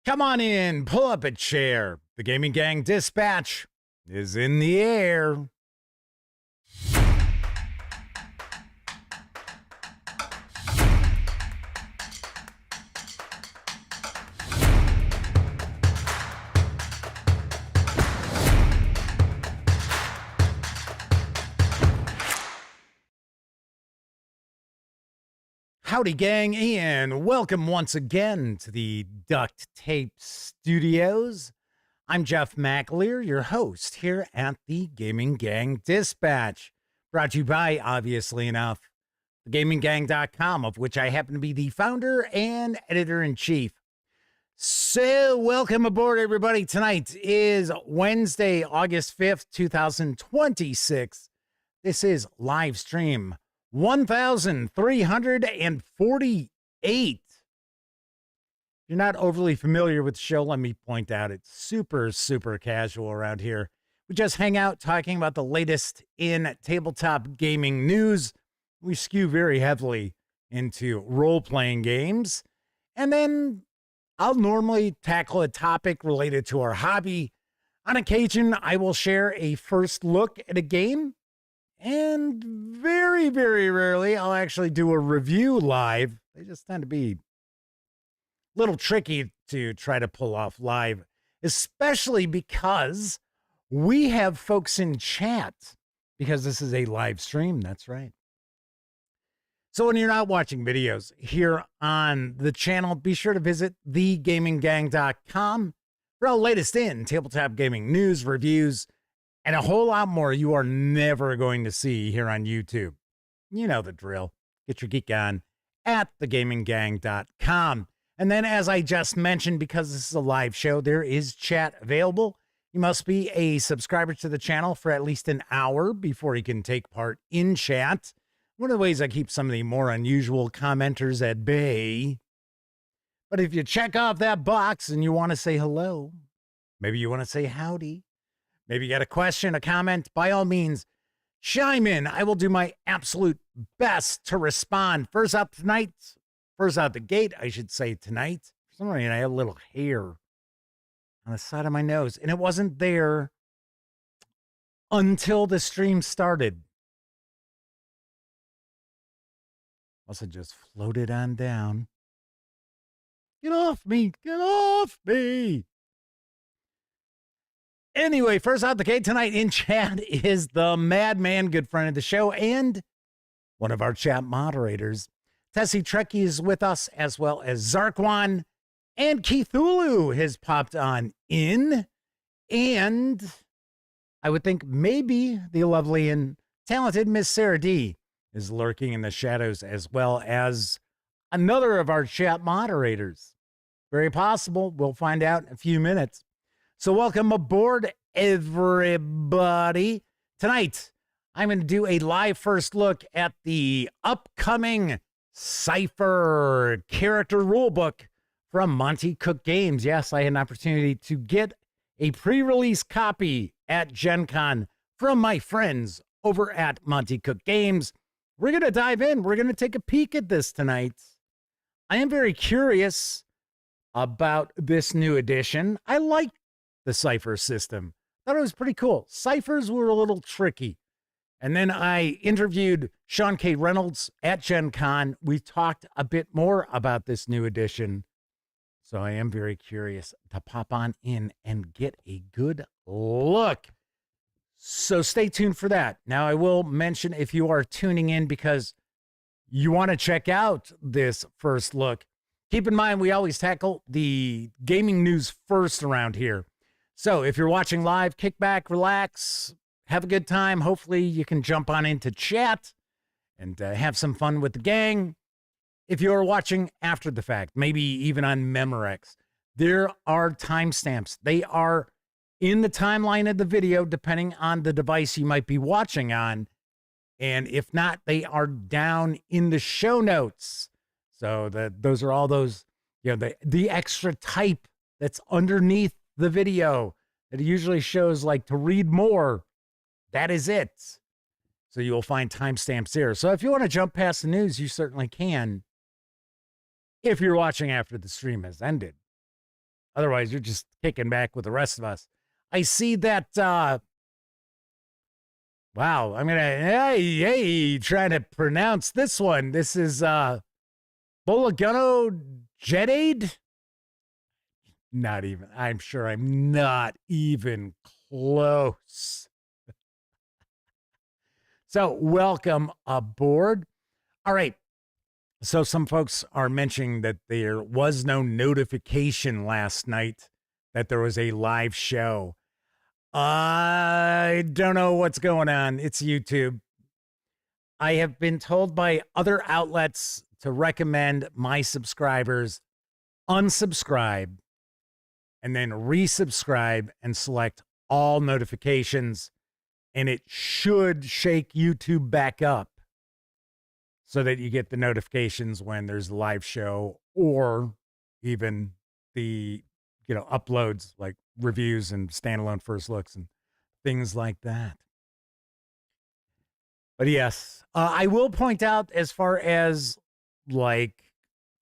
Come on in, pull up a chair. The Gaming Gang Dispatch is in the air. Howdy, gang, and welcome once again to the Duct Tape Studios. I'm Jeff McAleer, your host here at the Gaming Gang Dispatch. Brought to you by, obviously enough, thegaminggang.com, of which I happen to be the founder and editor-in-chief. So, welcome aboard, everybody. Tonight is Wednesday, August 5th, 2026. This is live stream 1348. If you're not overly familiar with the show, let me point out it's super casual around here. We just hang out talking about the latest in tabletop gaming news. We skew very heavily into role-playing games. And then I'll normally tackle a topic related to our hobby. On occasion, I will share a first look at a game. And very rarely, I'll actually do a review live. They just tend to be a little tricky to try to pull off live, especially because we have folks in chat, because this is a live stream. That's right. So when you're not watching videos here on the channel, be sure to visit thegaminggang.com for all the latest in tabletop gaming news, reviews, and a whole lot more you are never going to see here on YouTube. You know the drill. Get your geek on at thegaminggang.com. And then, as I just mentioned, because this is a live show, there is chat available. You must be a subscriber to the channel for at least an hour before you can take part in chat. One of the ways I keep some of the more unusual commenters at bay. But if you check off that box and you want to say hello, maybe you want to say howdy, maybe you got a question, a comment, by all means, chime in. I will do my absolute best to respond. First out the gate, I should say tonight. For some reason, I have a little hair on the side of my nose, and it wasn't there until the stream started. Must have just floated on down. Get off me! Get off me! Anyway, first out the gate tonight in chat is the Madman, good friend of the show, and one of our chat moderators. Tessie Trekkie is with us, as well as Zarquan, and Keithulu has popped on in. And I would think maybe the lovely and talented Miss Sarah D is lurking in the shadows, as well as another of our chat moderators. Very possible. We'll find out in a few minutes. So welcome aboard, everybody. Tonight, I'm going to do a live first look at the upcoming Cypher Character Rulebook from Monte Cooke Games. Yes, I had an opportunity to get a pre-release copy at Gen Con from my friends over at Monte Cooke Games. We're going to dive in. We're going to take a peek at this tonight. I am very curious about this new edition. I like the Cypher system. Thought it was pretty cool. Ciphers were a little tricky. And then I interviewed Sean K. Reynolds at Gen Con. We talked a bit more about this new edition. So I am very curious to pop on in and get a good look. So stay tuned for that. Now I will mention, if you are tuning in because you want to check out this first look, keep in mind we always tackle the gaming news first around here. So if you're watching live, kick back, relax, have a good time. Hopefully you can jump on into chat and have some fun with the gang. If you're watching after the fact, maybe even on Memorex, there are timestamps. They are in the timeline of the video, depending on the device you might be watching on. And if not, they are down in the show notes. So those are all those, the extra type that's underneath the video that usually shows like to read more. That is it. So you will find timestamps there. So if you want to jump past the news, you certainly can. If you're watching after the stream has ended. Otherwise, you're just kicking back with the rest of us. I see that, wow, I'm going to, hey, trying to pronounce this one. This is Bolaguno Jetade? Not even, I'm sure I'm not even close. So welcome aboard. All right. So some folks are mentioning that there was no notification last night that there was a live show. I don't know what's going on. It's YouTube. I have been told by other outlets to recommend my subscribers unsubscribe and then resubscribe and select all notifications, and it should shake YouTube back up so that you get the notifications when there's a live show or even the, uploads like reviews and standalone first looks and things like that. But yes, I will point out as far as like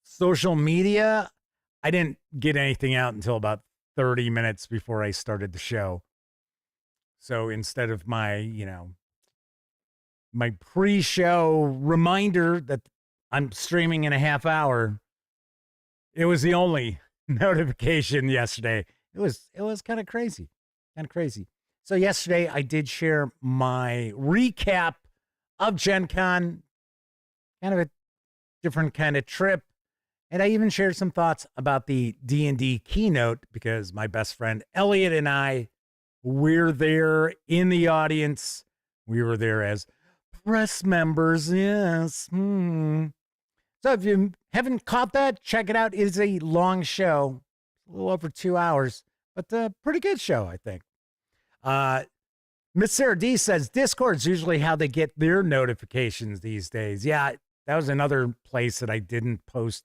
social media, I didn't get anything out until about 30 minutes before I started the show. So instead of my, my pre-show reminder that I'm streaming in a half hour, it was the only notification yesterday. It was kind of crazy. So yesterday I did share my recap of Gen Con, kind of a different kind of trip. And I even shared some thoughts about the D&D keynote because my best friend Elliot and I, we're there in the audience. We were there as press members, yes. So if you haven't caught that, check it out. It is a long show, a little over 2 hours, but a pretty good show, I think. Miss Sarah D says Discord's usually how they get their notifications these days. Yeah, that was another place that I didn't post.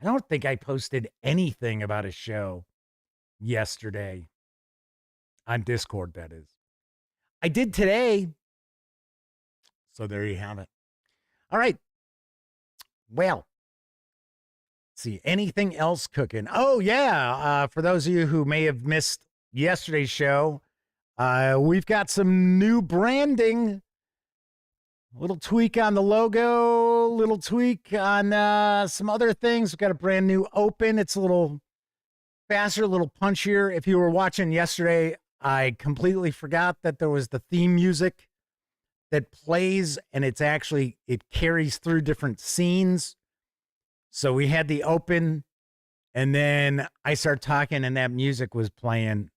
I don't think I posted anything about a show yesterday on Discord, that is. I did today. So there you have it. All right. Well, let's see, anything else cooking? Oh, yeah. For those of you who may have missed yesterday's show, we've got some new branding. A little tweak on the logo, little tweak on some other things. We've got a brand new open. It's a little faster, a little punchier. If you were watching yesterday, I completely forgot that there was the theme music that plays, and it carries through different scenes. So we had the open, and then I started talking, and that music was playing.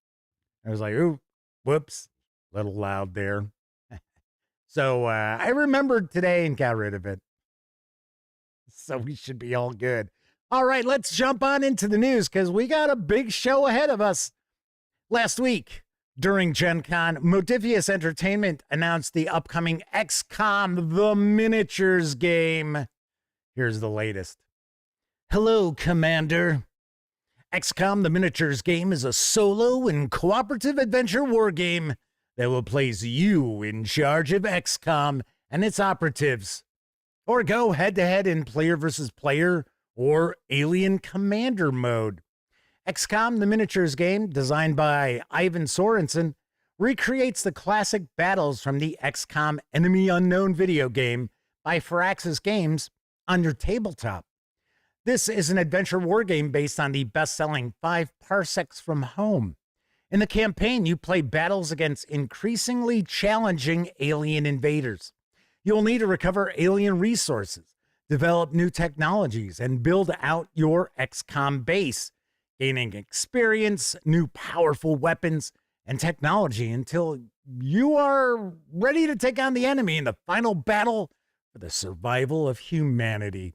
I was like, ooh, whoops, a little loud there. So I remembered today and got rid of it. So we should be all good. All right, let's jump on into the news because we got a big show ahead of us. Last week, during Gen Con, Modiphius Entertainment announced the upcoming XCOM The Miniatures game. Here's the latest. Hello, Commander. XCOM The Miniatures game is a solo and cooperative adventure war game that will place you in charge of XCOM and its operatives, or go head-to-head in player versus player or alien commander mode. XCOM The Miniatures game, designed by Ivan Sorensen, recreates the classic battles from the XCOM Enemy Unknown video game by Firaxis Games on your tabletop. This is an adventure war game based on the best-selling 5 Parsecs from Home. In the campaign, you play battles against increasingly challenging alien invaders. You'll need to recover alien resources, develop new technologies, and build out your XCOM base, gaining experience, new powerful weapons, and technology until you are ready to take on the enemy in the final battle for the survival of humanity.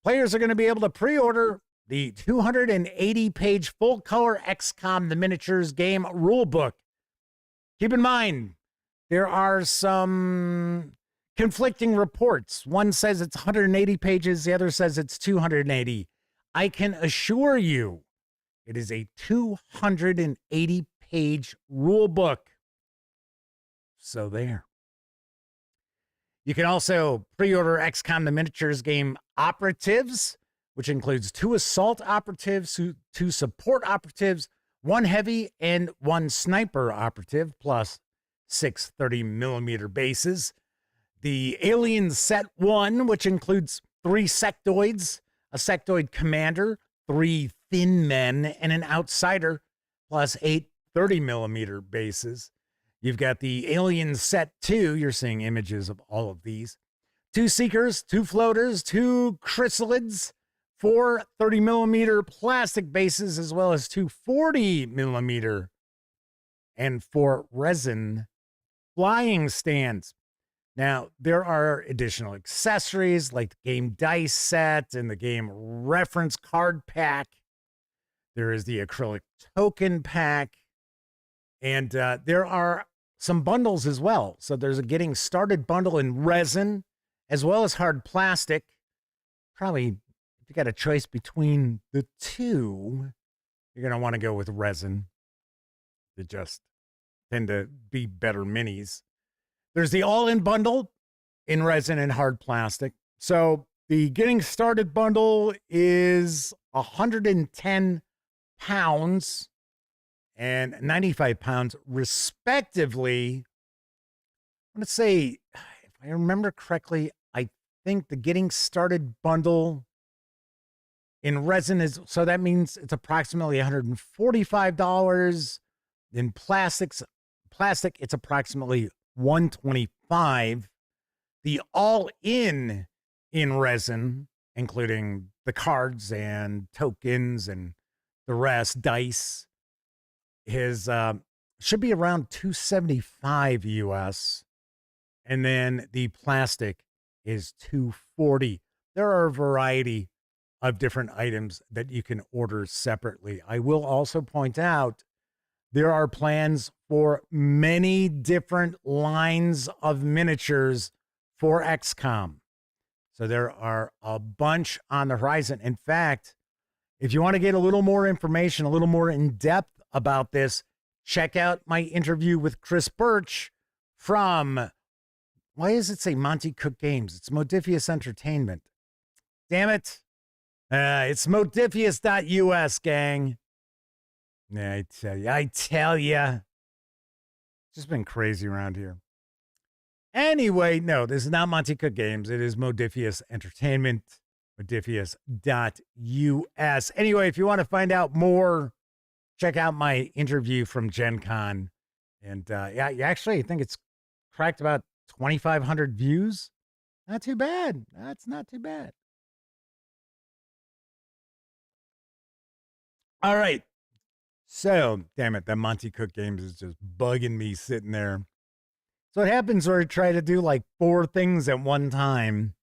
Players are going to be able to pre-order the 280-page full-color XCOM The Miniatures game rulebook. Keep in mind, there are some conflicting reports. One says it's 180 pages, the other says it's 280. I can assure you it is a 280-page rulebook. So there. You can also pre-order XCOM The Miniatures game operatives, which includes 2 assault operatives, 2 support operatives, 1 heavy and 1 sniper operative, plus 6 30mm bases. The Alien Set 1, which includes 3 sectoids, a sectoid commander, 3 thin men, and an outsider, plus 8 30mm bases. You've got the Alien Set 2. You're seeing images of all of these. 2 seekers, 2 floaters, 2 chrysalids, 4 30mm plastic bases, as well as 2 40mm and 4 resin flying stands. Now, there are additional accessories like the game dice set and the game reference card pack. There is the acrylic token pack. And there are some bundles as well. So there's a getting started bundle in resin as well as hard plastic. Probably, if you got a choice between the two, you're going to want to go with resin. They just tend to be better minis. There's the all-in bundle in resin and hard plastic. So the getting started bundle is 110 pounds and 95 pounds respectively. I'm going to say, if I remember correctly, I think the getting started bundle in resin is, so that means it's approximately $145. In plastic, it's approximately $125. The all-in resin, including the cards and tokens and the rest, dice, is should be around $275 US. And then the plastic is $240. There are a variety of different items that you can order separately. I will also point out there are plans for many different lines of miniatures for XCOM. So there are a bunch on the horizon. In fact, if you want to get a little more information, a little more in depth about this, check out my interview with Chris Birch from, why does it say Monte Cooke Games? It's Modiphius Entertainment. Damn it. It's modiphius.us, gang. Yeah, I tell you. It's just been crazy around here. Anyway, no, this is not Monte Cooke Games. It is Modiphius Entertainment, modiphius.us. Anyway, if you want to find out more, check out my interview from Gen Con. And yeah, actually, I think it's cracked about 2,500 views. Not too bad. That's not too bad. All right. So, damn it, that Monte Cooke Games is just bugging me sitting there. So what happens when I try to do like 4 things at one time?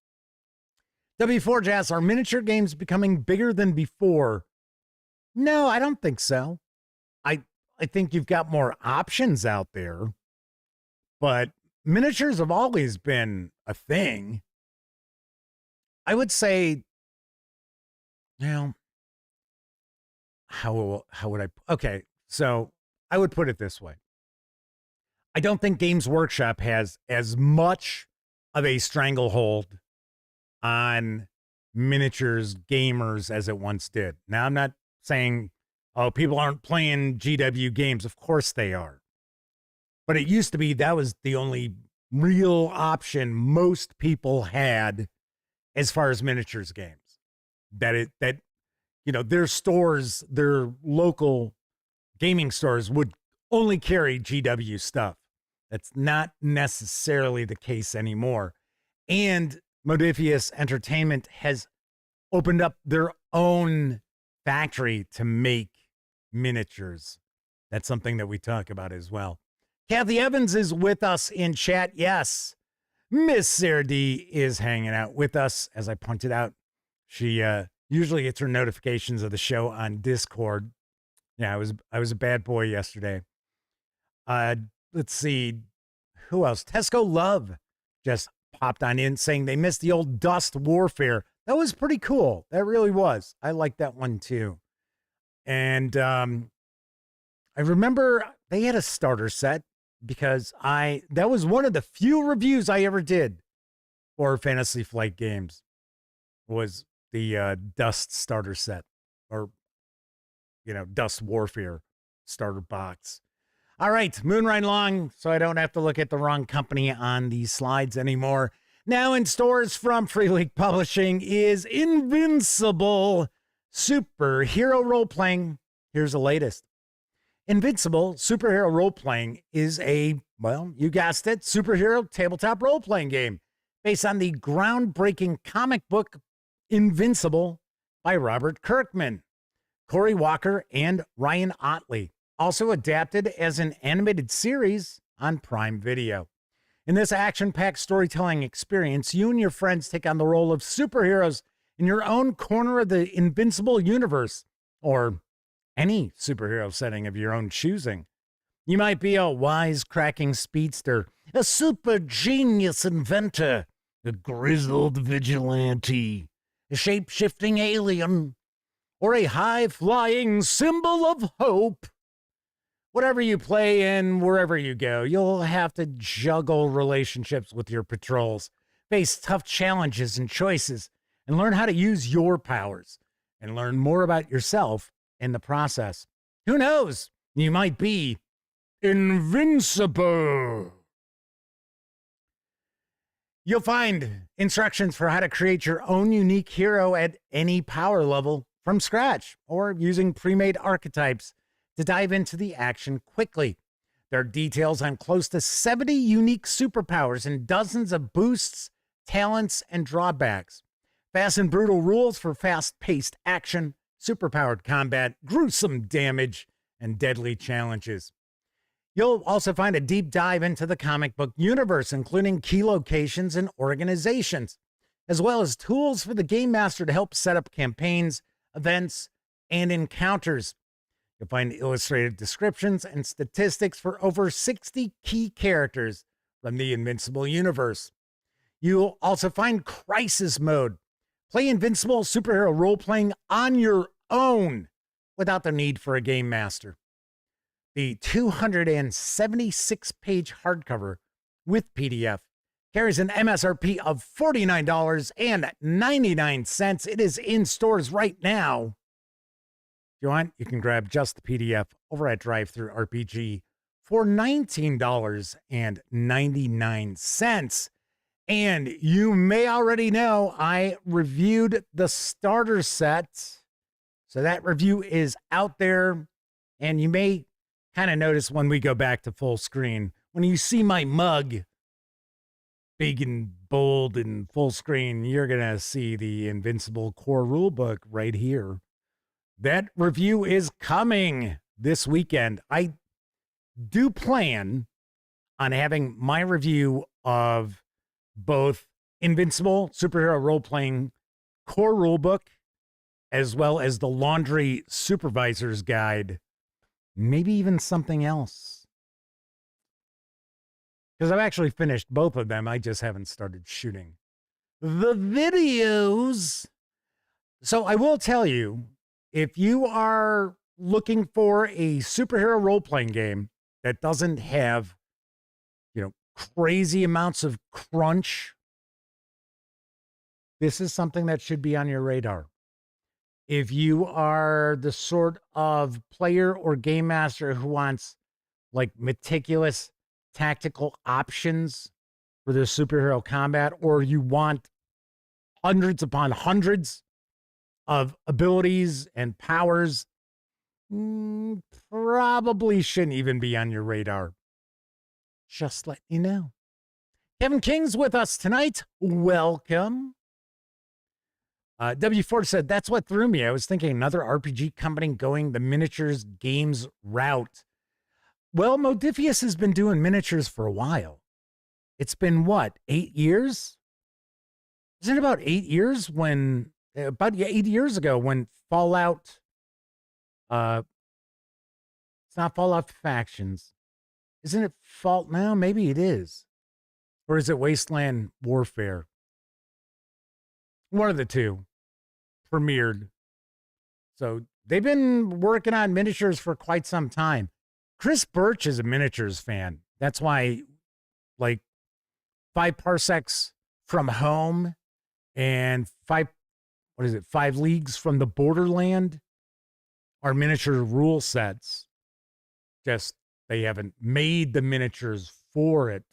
W4 asks, are miniature games becoming bigger than before? No, I don't think so. I think you've got more options out there, but miniatures have always been a thing. I would say, you know, how would I? Okay, so I would put it this way. I don't think Games Workshop has as much of a stranglehold on miniatures gamers as it once did. Now, I'm not saying, oh, people aren't playing GW games. Of course they are. But it used to be that was the only real option most people had as far as miniatures games. That you know, their stores, their local gaming stores would only carry GW stuff. That's not necessarily the case anymore. And Modiphius Entertainment has opened up their own factory to make miniatures. That's something that we talk about as well. Kathy Evans is with us in chat. Yes, Miss Sarah D is hanging out with us. As I pointed out, she usually gets her notifications of the show on Discord. Yeah, I was a bad boy yesterday. Let's see, who else? Tesco Love just popped on in saying they missed the old Dust Warfare. That was pretty cool. That really was. I like that one too. And I remember they had a starter set because that was one of the few reviews I ever did for Fantasy Flight Games, was the Dust starter set, or, Dust Warfare starter box. All right, moving right along so I don't have to look at the wrong company on these slides anymore. Now in stores from Free League Publishing is Invincible Superhero Role-Playing. Here's the latest. Invincible Superhero Role-Playing is a, well, you guessed it, superhero tabletop role-playing game based on the groundbreaking comic book Invincible by Robert Kirkman, Corey Walker, and Ryan Ottley. Also adapted as an animated series on Prime Video. In this action-packed storytelling experience, you and your friends take on the role of superheroes in your own corner of the Invincible universe, or any superhero setting of your own choosing. You might be a wisecracking speedster, a super genius inventor, a grizzled vigilante, a shape-shifting alien, or a high-flying symbol of hope. Whatever you play in, wherever you go, you'll have to juggle relationships with your patrols, face tough challenges and choices, and learn how to use your powers, and learn more about yourself in the process. Who knows? You might be invincible. You'll find instructions for how to create your own unique hero at any power level from scratch, or using pre-made archetypes to dive into the action quickly. There are details on close to 70 unique superpowers and dozens of boosts, talents, and drawbacks. Fast and brutal rules for fast-paced action, superpowered combat, gruesome damage, and deadly challenges. You'll also find a deep dive into the comic book universe, including key locations and organizations, as well as tools for the game master to help set up campaigns, events, and encounters. You'll find illustrated descriptions and statistics for over 60 key characters from the Invincible universe. You'll also find Crisis Mode. Play Invincible superhero role-playing on your own without the need for a game master. The 276-page hardcover with PDF carries an MSRP of $49.99. It is in stores right now. If you want, you can grab just the PDF over at Drive-Thru RPG for $19.99. And you may already know I reviewed the starter set. So that review is out there. And you may kind of notice when we go back to full screen, when you see my mug big and bold and full screen, you're going to see the Invincible Core Rulebook right here. That review is coming this weekend. I do plan on having my review of both Invincible Superhero Role-Playing Core Rulebook, as well as the Laundry Supervisor's Guide. Maybe even something else. Because I've actually finished both of them. I just haven't started shooting the videos. So I will tell you, if you are looking for a superhero role-playing game that doesn't have, crazy amounts of crunch, this is something that should be on your radar. If you are the sort of player or game master who wants meticulous tactical options for their superhero combat, or you want hundreds upon hundreds of abilities and powers, probably shouldn't even be on your radar. Just let you know. Kevin King's with us tonight. Welcome. W4 said, that's what threw me. I was thinking another RPG company going the miniatures games route. Well, Modiphius has been doing miniatures for a while. It's been, 8 years? Isn't it about 8 years when, about 8 years ago when Fallout, it's not Fallout Factions. Isn't it Fault now? Maybe it is. Or is it Wasteland Warfare? One of the two premiered. So they've been working on miniatures for quite some time. Chris Birch is a miniatures fan. That's why, 5 Parsecs from Home and 5 what is it, 5 leagues from the borderland are miniature rule sets. Just they haven't made the miniatures for it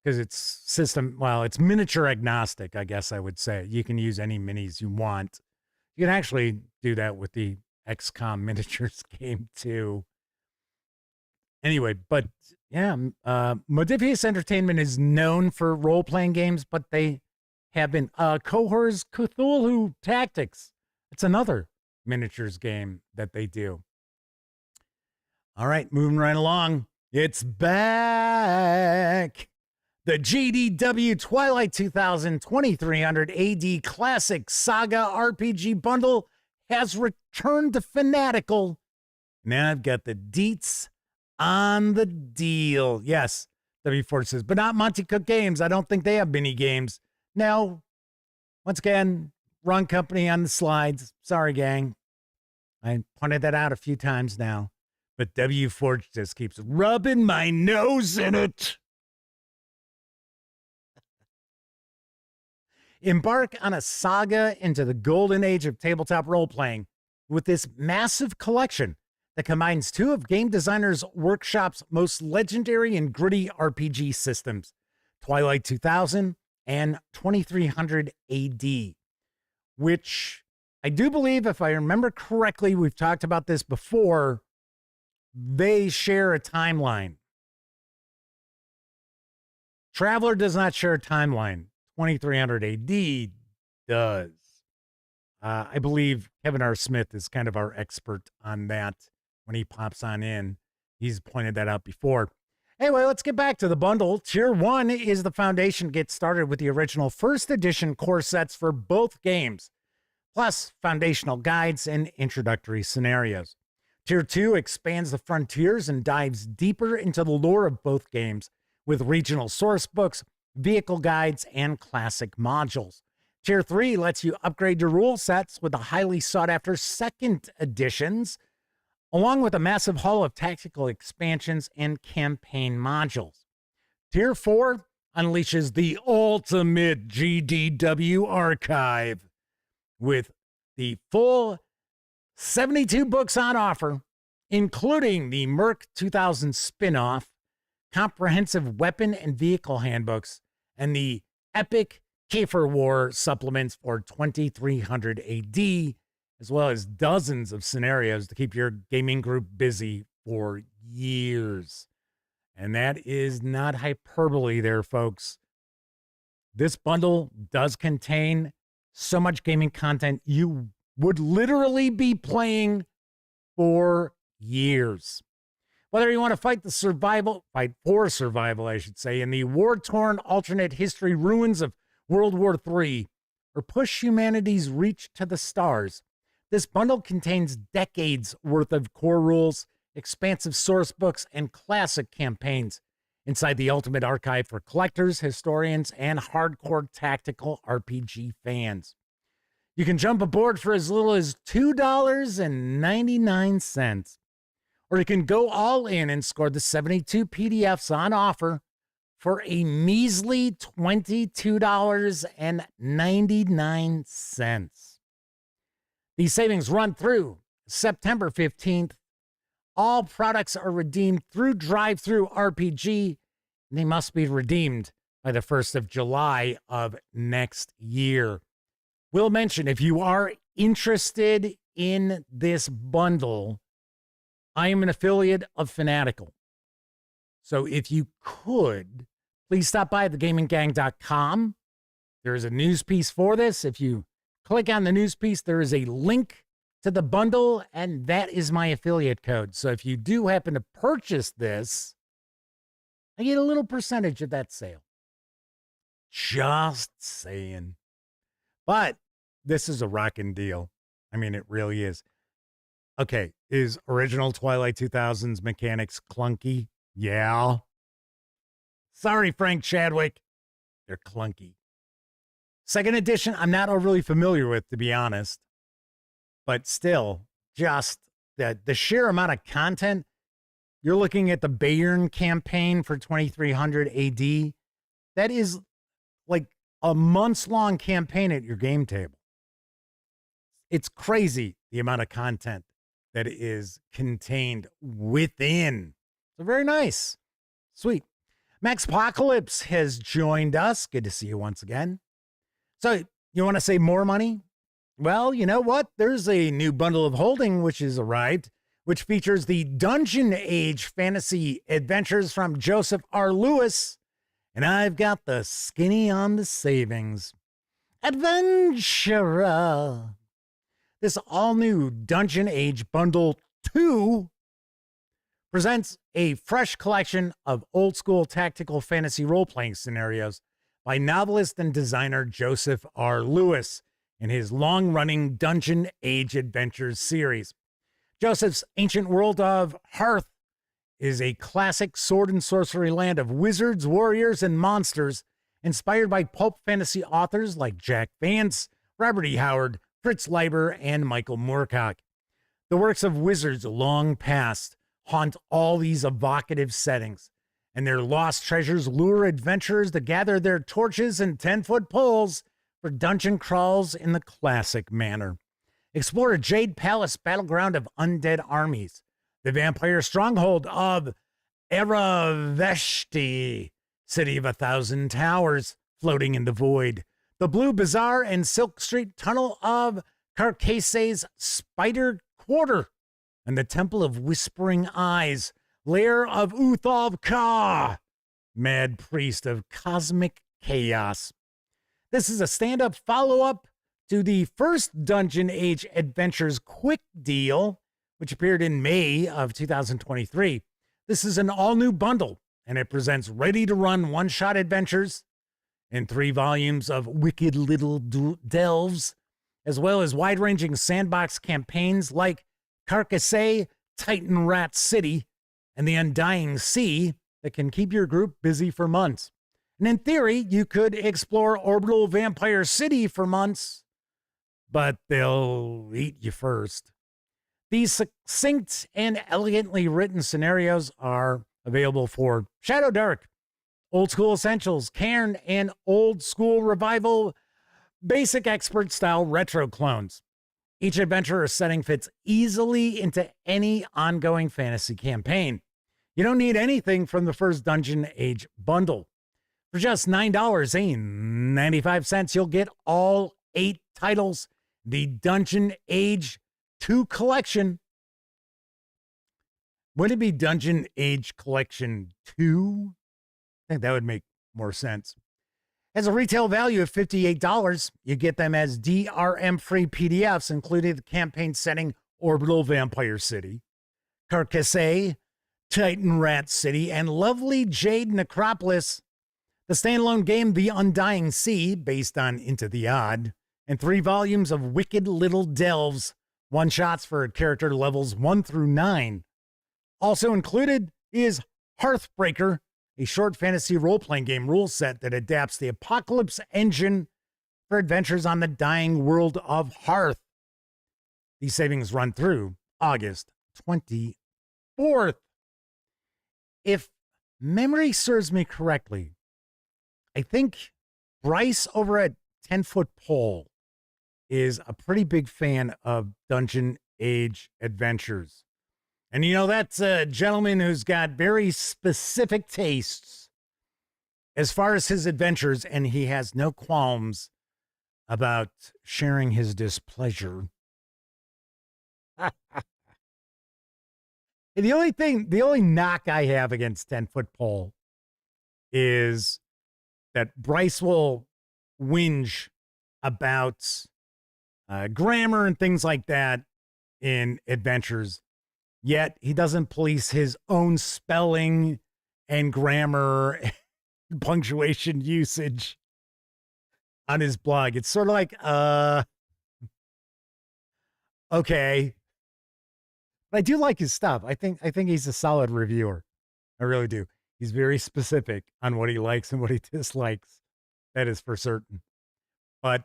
because it's miniature agnostic, I guess I would say. You can use any minis you want. You can actually do that with the XCOM miniatures game too. Anyway, but yeah, Modiphius Entertainment is known for role-playing games, but they have been Cohor's Cthulhu Tactics. It's another miniatures game that they do. All right, moving right along. It's back. The GDW Twilight 2000 2300 AD Classic Saga RPG Bundle has returned to Fanatical. Now I've got the deets on the deal. Yes, W4 says, but not Monte Cooke Games. I don't think they have mini games. No, once again, wrong company on the slides. Sorry, gang. I pointed that out a few times now. But W4 just keeps rubbing my nose in it. Embark on a saga into the golden age of tabletop role-playing with this massive collection that combines 2 of Game Designers Workshop's most legendary and gritty RPG systems, Twilight 2000 and 2300 AD, which I do believe, if I remember correctly, we've talked about this before, they share a timeline. Traveler does not share a timeline. 2300 AD does. I believe Kevin R. Smith is kind of our expert on that when he pops on in. He's pointed that out before. Anyway, let's get back to the bundle. Tier 1 is the foundation. Get started with the original first edition core sets for both games, plus foundational guides and introductory scenarios. Tier 2 expands the frontiers and dives deeper into the lore of both games with regional source books, vehicle guides, and classic modules. Tier 3 lets you upgrade your rule sets with the highly sought-after second editions, along with a massive haul of tactical expansions and campaign modules. Tier 4 unleashes the ultimate GDW archive with the full 72 books on offer, including the Merc 2000 spin-off, comprehensive weapon and vehicle handbooks, and the epic Cypher War supplements for 2300 AD, as well as dozens of scenarios to keep your gaming group busy for years. And that is not hyperbole there, folks. This bundle does contain so much gaming content you would literally be playing for years. Whether you want to fight for survival, I should say, in the war-torn alternate history ruins of World War III, or push humanity's reach to the stars, this bundle contains decades worth of core rules, expansive source books, and classic campaigns inside the ultimate archive for collectors, historians, and hardcore tactical RPG fans. You can jump aboard for as little as $2.99, or you can go all in and score the 72 PDFs on offer for a measly $22.99. These savings run through September 15th. All products are redeemed through Drive-Thru RPG, and they must be redeemed by the 1st of July of next year. We'll mention, if you are interested in this bundle, I am an affiliate of Fanatical. So if you could, please stop by thegaminggang.com. There is a news piece for this. If you click on the news piece, there is a link to the bundle, and that is my affiliate code. So if you do happen to purchase this, I get a little percentage of that sale. Just saying. But this is a rockin' deal. I mean, it really is. Okay, is original Twilight 2000's mechanics clunky? Yeah. Sorry, Frank Chadwick. They're clunky. Second edition, I'm not overly familiar with, to be honest. But still, just the sheer amount of content. You're looking at the Bayern campaign for 2300 AD. That is like a months-long campaign at your game table. It's crazy the amount of content that is contained within. So very nice. Sweet. Max Apocalypse has joined us. Good to see you once again. So you want to save more money? Well, you know what? There's a new bundle of holding which has arrived, which features the Dungeon Age fantasy adventures from Joseph R. Lewis. And I've got the skinny on the savings. Adventurer. This all-new Dungeon Age Bundle 2 presents a fresh collection of old-school tactical fantasy role-playing scenarios by novelist and designer Joseph R. Lewis in his long-running Dungeon Age Adventures series. Joseph's ancient world of Hearth is a classic sword and sorcery land of wizards, warriors, and monsters, inspired by pulp fantasy authors like Jack Vance, Robert E. Howard, Fritz Leiber, and Michael Moorcock. The works of wizards long past haunt all these evocative settings, and their lost treasures lure adventurers to gather their torches and 10-foot poles for dungeon crawls in the classic manner. Explore a Jade Palace battleground of undead armies, the vampire stronghold of Eraveshti, city of 1,000 towers floating in the void, the Blue Bazaar and Silk Street tunnel of Carcasse's Spider Quarter, and the Temple of Whispering Eyes, lair of Uthal Ka, mad priest of cosmic chaos. This is a stand-up follow-up to the first Dungeon Age Adventures Quick Deal, which appeared in May of 2023. This is an all-new bundle, and it presents ready-to-run one-shot adventures in 3 volumes of Wicked Little Delves, as well as wide-ranging sandbox campaigns like Carcasse, Titan Rat City, and the Undying Sea that can keep your group busy for months. And in theory, you could explore Orbital Vampire City for months, but they'll eat you first. These succinct and elegantly written scenarios are available for Shadow Dark, Old School Essentials, Cairn, and Old School Revival basic expert style retro clones. Each adventure or setting fits easily into any ongoing fantasy campaign. You don't need anything from the first Dungeon Age bundle. For just $9.95, you'll get all 8 titles, the Dungeon Age 2 collection. Would it be Dungeon Age Collection 2? I think that would make more sense. As a retail value of $58, you get them as DRM-free PDFs, including the campaign setting Orbital Vampire City, Carcasse, Titan Rat City, and lovely Jade Necropolis, the standalone game The Undying Sea, based on Into the Odd, and 3 volumes of Wicked Little Delves, one-shots for character levels 1 through 9. Also included is Hearthbreaker, a short fantasy role-playing game rule set that adapts the Apocalypse engine for adventures on the dying world of Hearth. These savings run through August 24th. If memory serves me correctly, I think Bryce over at 10-Foot Pole is a pretty big fan of Dungeon Age Adventures. And you know, that's a gentleman who's got very specific tastes as far as his adventures, and he has no qualms about sharing his displeasure. The only knock I have against 10-Foot Pole is that Bryce will whinge about grammar and things like that in adventures, yet he doesn't police his own spelling and grammar and punctuation usage on his blog. It's sort of like, okay. But I do like his stuff. I think he's a solid reviewer. I really do. He's very specific on what he likes and what he dislikes. That is for certain. But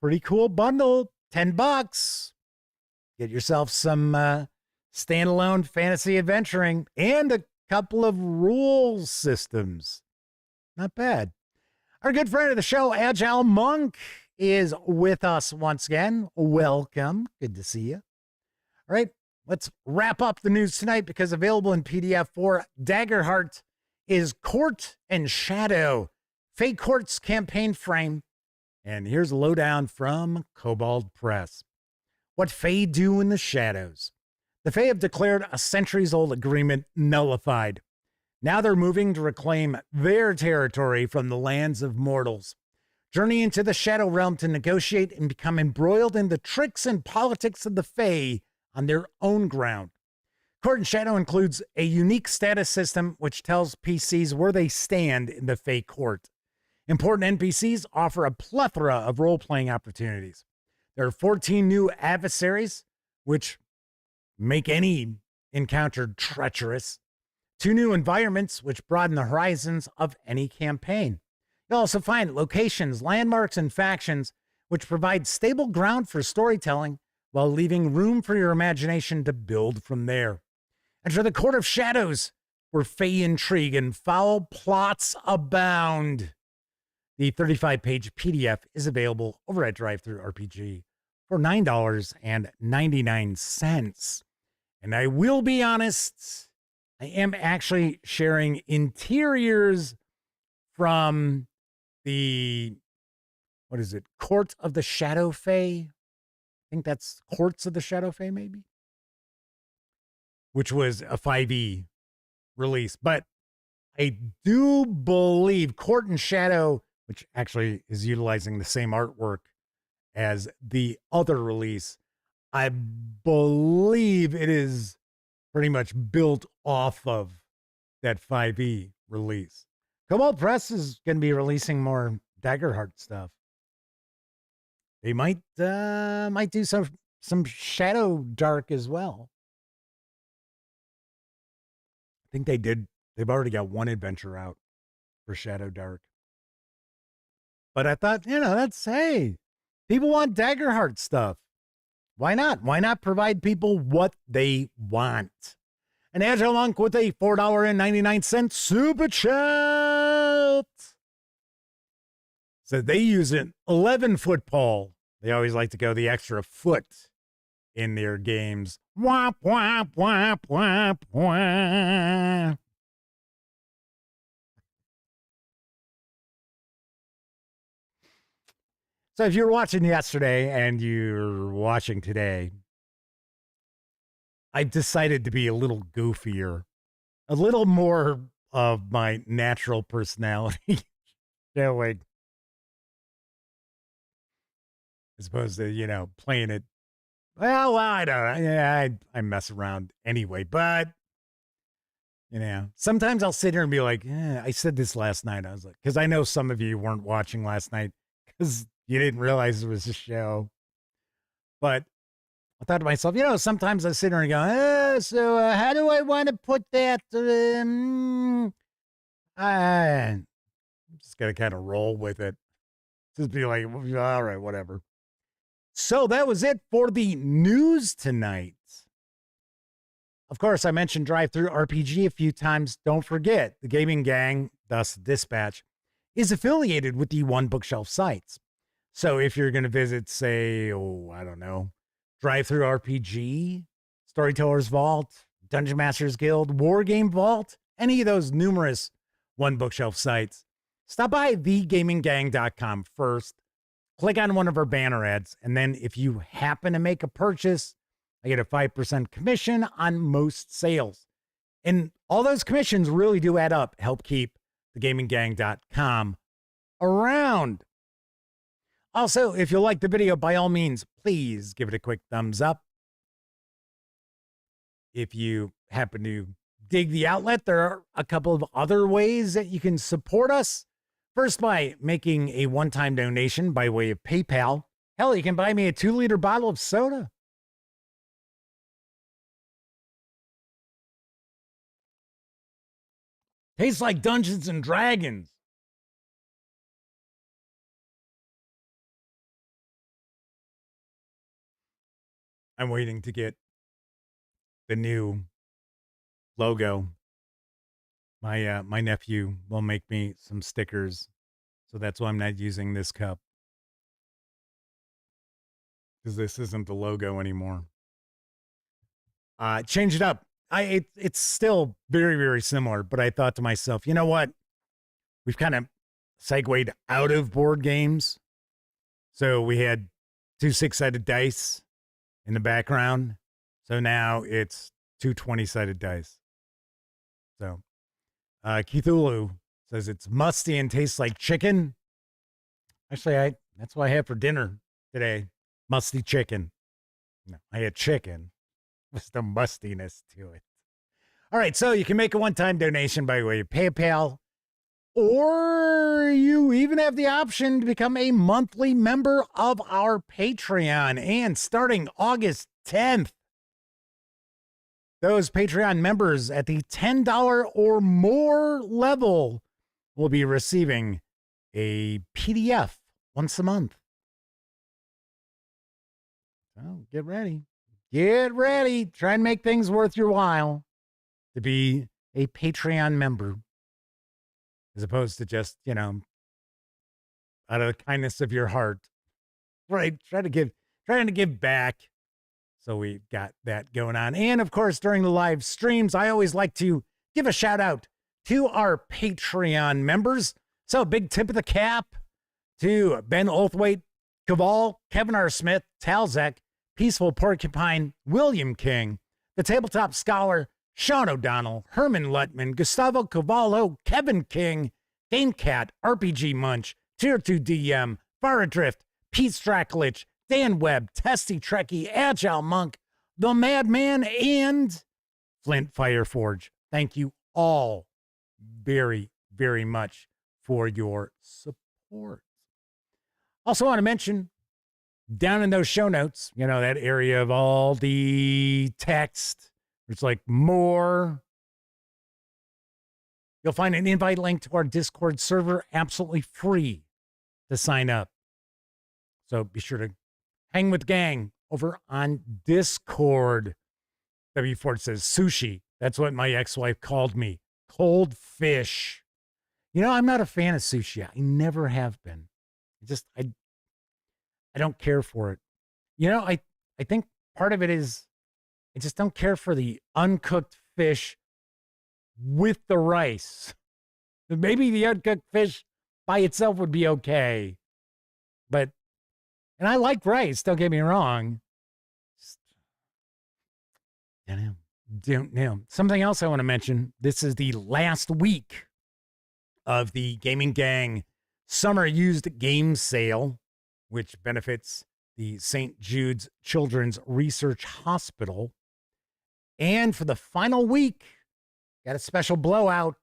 pretty cool bundle, $10. Get yourself some standalone fantasy adventuring and a couple of rule systems. Not bad. Our good friend of the show, Agile Monk, is with us once again. Welcome. Good to see you. All right, let's wrap up the news tonight because available in PDF for Daggerheart is Court and Shadow, Fey Court's campaign frame. And here's a lowdown from Kobold Press. What Fey do in the shadows. The Fey have declared a centuries-old agreement nullified. Now they're moving to reclaim their territory from the lands of mortals. Journey into the Shadow Realm to negotiate and become embroiled in the tricks and politics of the Fey on their own ground. Court and Shadow includes a unique status system which tells PCs where they stand in the Fey Court. Important NPCs offer a plethora of role-playing opportunities. There are 14 new adversaries, which make any encounter treacherous. 2 new environments, which broaden the horizons of any campaign. You'll also find locations, landmarks, and factions, which provide stable ground for storytelling while leaving room for your imagination to build from there. Enter the Court of Shadows, where Fey intrigue and foul plots abound. The 35-page PDF is available over at DriveThruRPG for $9.99. And I will be honest, I am actually sharing interiors from the, what is it, Court of the Shadow Fey? I think that's Courts of the Shadow Fey, maybe? Which was a 5e release. But I do believe Court and Shadow, which actually is utilizing the same artwork as the other release, I believe it is pretty much built off of that 5e release. Kobold Press is going to be releasing more Daggerheart stuff. They might do some Shadow Dark as well. I think they did. They've already got one adventure out for Shadow Dark. But I thought, hey, people want Daggerheart stuff. Why not? Why not provide people what they want? An Agile Monk with a $4.99 super chat. So they use an 11-foot pole. They always like to go the extra foot in their games. Womp, womp, womp, womp, womp. So if you were watching yesterday and you're watching today, I've decided to be a little goofier, a little more of my natural personality showing, as opposed to, playing it. Well, I don't know. Yeah, I mess around anyway, but, sometimes I'll sit here and be like, I said this last night. I was like, because I know some of you weren't watching last night because you didn't realize it was a show. But I thought to myself, sometimes I sit here and go, so how do I want to put that? I'm just going to kind of roll with it. Just be like, all right, whatever. So that was it for the news tonight. Of course, I mentioned DriveThruRPG a few times. Don't forget, the gaming gang, thus Dispatch, is affiliated with the One Bookshelf sites. So if you're going to visit, say, I don't know, DriveThruRPG, Storyteller's Vault, Dungeon Masters Guild, Wargame Vault, any of those numerous One Bookshelf sites, stop by thegaminggang.com first, click on one of our banner ads, and then if you happen to make a purchase, I get a 5% commission on most sales. And all those commissions really do add up, help keep thegaminggang.com around. Also, if you like the video, by all means, please give it a quick thumbs up. If you happen to dig the outlet, there are a couple of other ways that you can support us. First, by making a one-time donation by way of PayPal. Hell, you can buy me a 2-liter bottle of soda. Tastes like Dungeons and Dragons. I'm waiting to get the new logo. My nephew will make me some stickers, so that's why I'm not using this cup. because this isn't the logo anymore. Change it up. It's still very, very similar, but I thought to myself, you know what? We've kind of segued out of board games. So we had 2 6-sided dice in the background. So now it's 2 20-sided dice. So Cthulhu says it's musty and tastes like chicken. Actually, that's what I had for dinner today. Musty chicken. No, I had chicken. There's no mustiness to it. All right, so you can make a one-time donation by way of PayPal, or you even have the option to become a monthly member of our Patreon. And starting August 10th, those Patreon members at the $10 or more level will be receiving a PDF once a month. So get ready. Get ready. Try and make things worth your while to be a Patreon member, as opposed to just, out of the kindness of your heart, right? Trying to give back. So we've got that going on. And of course, during the live streams, I always like to give a shout out to our Patreon members. So big tip of the cap to Ben Oathwaite, Caval, Kevin R. Smith, Talzek, Peaceful Porcupine, William King, the Tabletop Scholar, Sean O'Donnell, Herman Lutman, Gustavo Cavallo, Kevin King, GameCat, RPG Munch, Tier 2 DM, Far Adrift, Pete Stracklich, Dan Webb, Testy Trekkie, Agile Monk, The Madman, and Flint Fireforge. Thank you all very, very much for your support. Also want to mention, down in those show notes, that area of all the text, it's like more. You'll find an invite link to our Discord server, absolutely free to sign up. So be sure to hang with gang over on Discord. W. Ford says sushi. That's what my ex-wife called me. Cold fish. I'm not a fan of sushi. I never have been. I don't care for it. I think part of it is I just don't care for the uncooked fish with the rice. Maybe the uncooked fish by itself would be okay. And I like rice, don't get me wrong. Don't know. Something else I want to mention. This is the last week of the Gaming Gang Summer Used Game Sale, which benefits the St. Jude's Children's Research Hospital. And for the final week, got a special blowout.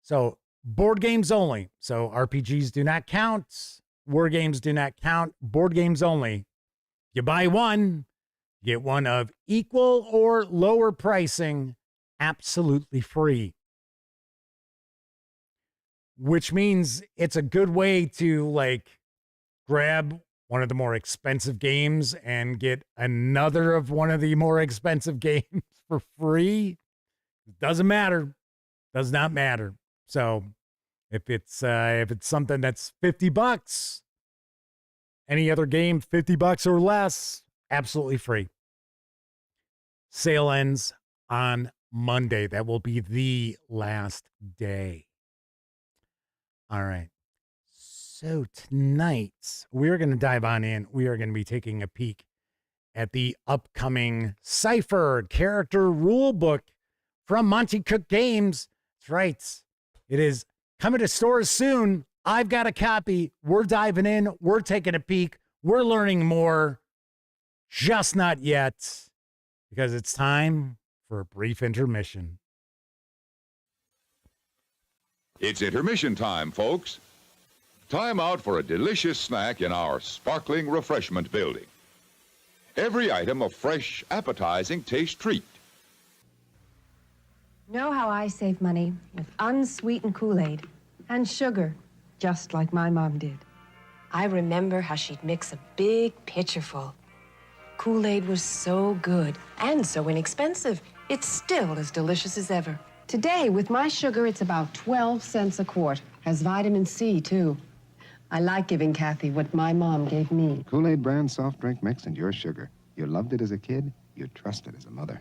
So board games only. So RPGs do not count. War games do not count. Board games only. You buy one, get one of equal or lower pricing, absolutely free. Which means it's a good way to grab one of the more expensive games and get another of one of the more expensive games for free. It doesn't matter. Does not matter. So if it's something that's $50, any other game $50 or less, absolutely free. Sale ends on Monday. That will be the last day. All right. So tonight, we're going to dive on in. We are going to be taking a peek at the upcoming Cypher Character Rulebook from Monte Cooke Games. That's right. It is coming to stores soon. I've got a copy. We're diving in. We're taking a peek. We're learning more. Just not yet, because it's time for a brief intermission. It's intermission time, folks. Time out for a delicious snack in our sparkling refreshment building. Every item a fresh, appetizing taste treat. Know how I save money? With unsweetened Kool-Aid and sugar, just like my mom did. I remember how she'd mix a big pitcherful. Kool-Aid was so good and so inexpensive. It's still as delicious as ever. Today, with my sugar, it's about 12 cents a quart. Has vitamin C, too. I like giving Kathy what my mom gave me. Kool-Aid brand soft drink mix and your sugar. You loved it as a kid, you trust it as a mother.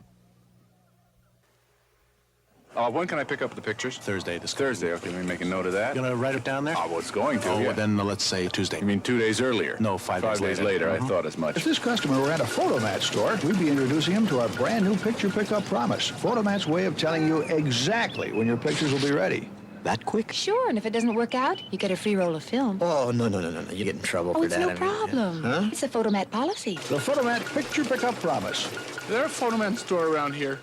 When can I pick up the pictures? Thursday. Thursday, okay, let me make a note of that. You gonna write it down there? I was going to, Oh, yeah. well, then let's say Tuesday. You mean 2 days earlier? No, 5 days later. 5 days later, I thought as If much. this customer were at a Photomat store, we'd be introducing him to our brand new picture pickup promise. Photomat's way of telling you exactly when your pictures will be ready. That quick? Sure, and if it doesn't work out, you get a free roll of film. Oh, no. You get in trouble for It's that. no I mean, problem. Huh? It's a Photomat policy. The Photomat picture pickup promise. Is there a photoman store around here?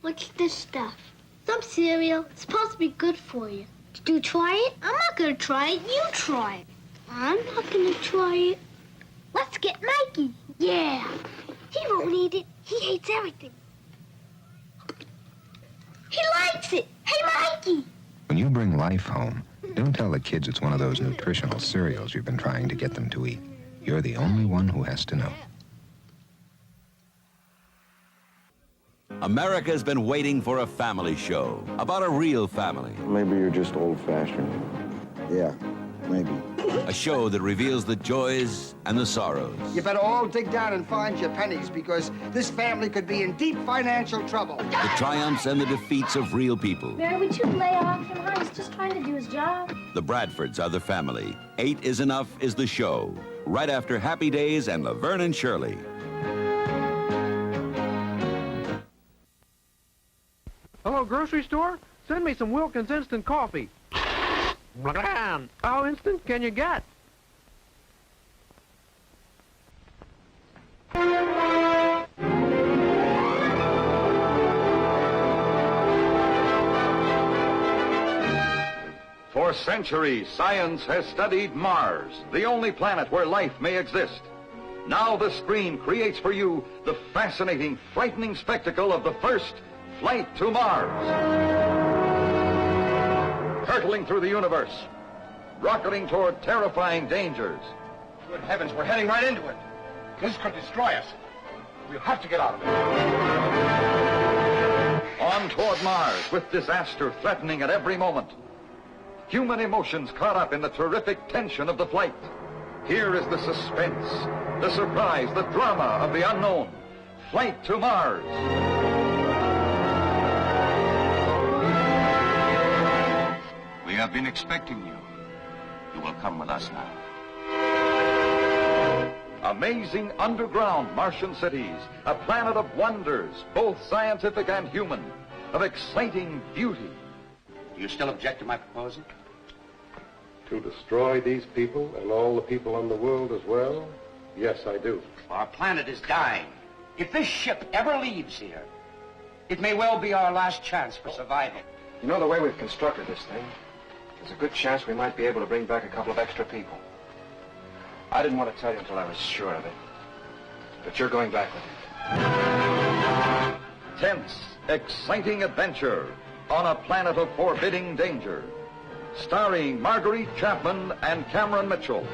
Look at this stuff. Some cereal. It's supposed to be good for you. Did you try it? I'm not gonna try it. You try it. I'm not gonna try it. Let's get Mikey. Yeah. He won't eat it. He hates everything. He likes it. Hey, Mikey. When you bring life home, don't tell the kids it's one of those nutritional cereals you've been trying to get them to eat. You're the only one who has to know. America's been waiting for a family show about a real family. Maybe you're just old-fashioned. Yeah, maybe. A show that reveals the joys and the sorrows. You better all dig down and find your pennies because this family could be in deep financial trouble. The triumphs and the defeats of real people. Mary, would you lay off him? He's just trying to do his job. The Bradfords are the family. 8 is Enough is the show. Right after Happy Days and Laverne and Shirley. Hello, grocery store? Send me some Wilkins instant coffee. How instant can you get? For centuries, science has studied Mars, the only planet where life may exist. Now the screen creates for you the fascinating, frightening spectacle of the first flight to Mars. Hurtling through the universe, rocketing toward terrifying dangers. Good heavens, we're heading right into it. This could destroy us. We'll have to get out of it. On toward Mars with disaster threatening at every moment. Human emotions caught up in the terrific tension of the flight. Here is the suspense, the surprise, the drama of the unknown. Flight to Mars. We have been expecting you. You will come with us now. Amazing underground Martian cities, a planet of wonders, both scientific and human, of exciting beauty. Do you still object to my proposal? To destroy these people and all the people on the world as well? Yes, I do. Our planet is dying. If this ship ever leaves here, it may well be our last chance for survival. You know the way we've constructed this thing? There's a good chance we might be able to bring back a couple of extra people. I didn't want to tell you until I was sure of it. But you're going back with it. Tense, exciting adventure on a planet of forbidding danger. Starring Marguerite Chapman and Cameron Mitchell.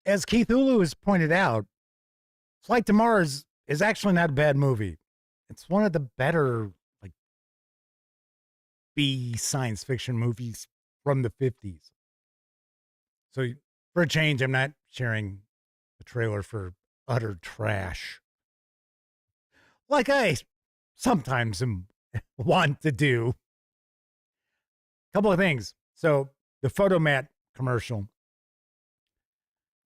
As Keith Ulu has pointed out, Flight to Mars is actually not a bad movie. It's one of the better, like, B science fiction movies from the 50s. So for a change, I'm not sharing the trailer for utter trash, like I sometimes want to do. Couple of things. So the Photomat commercial.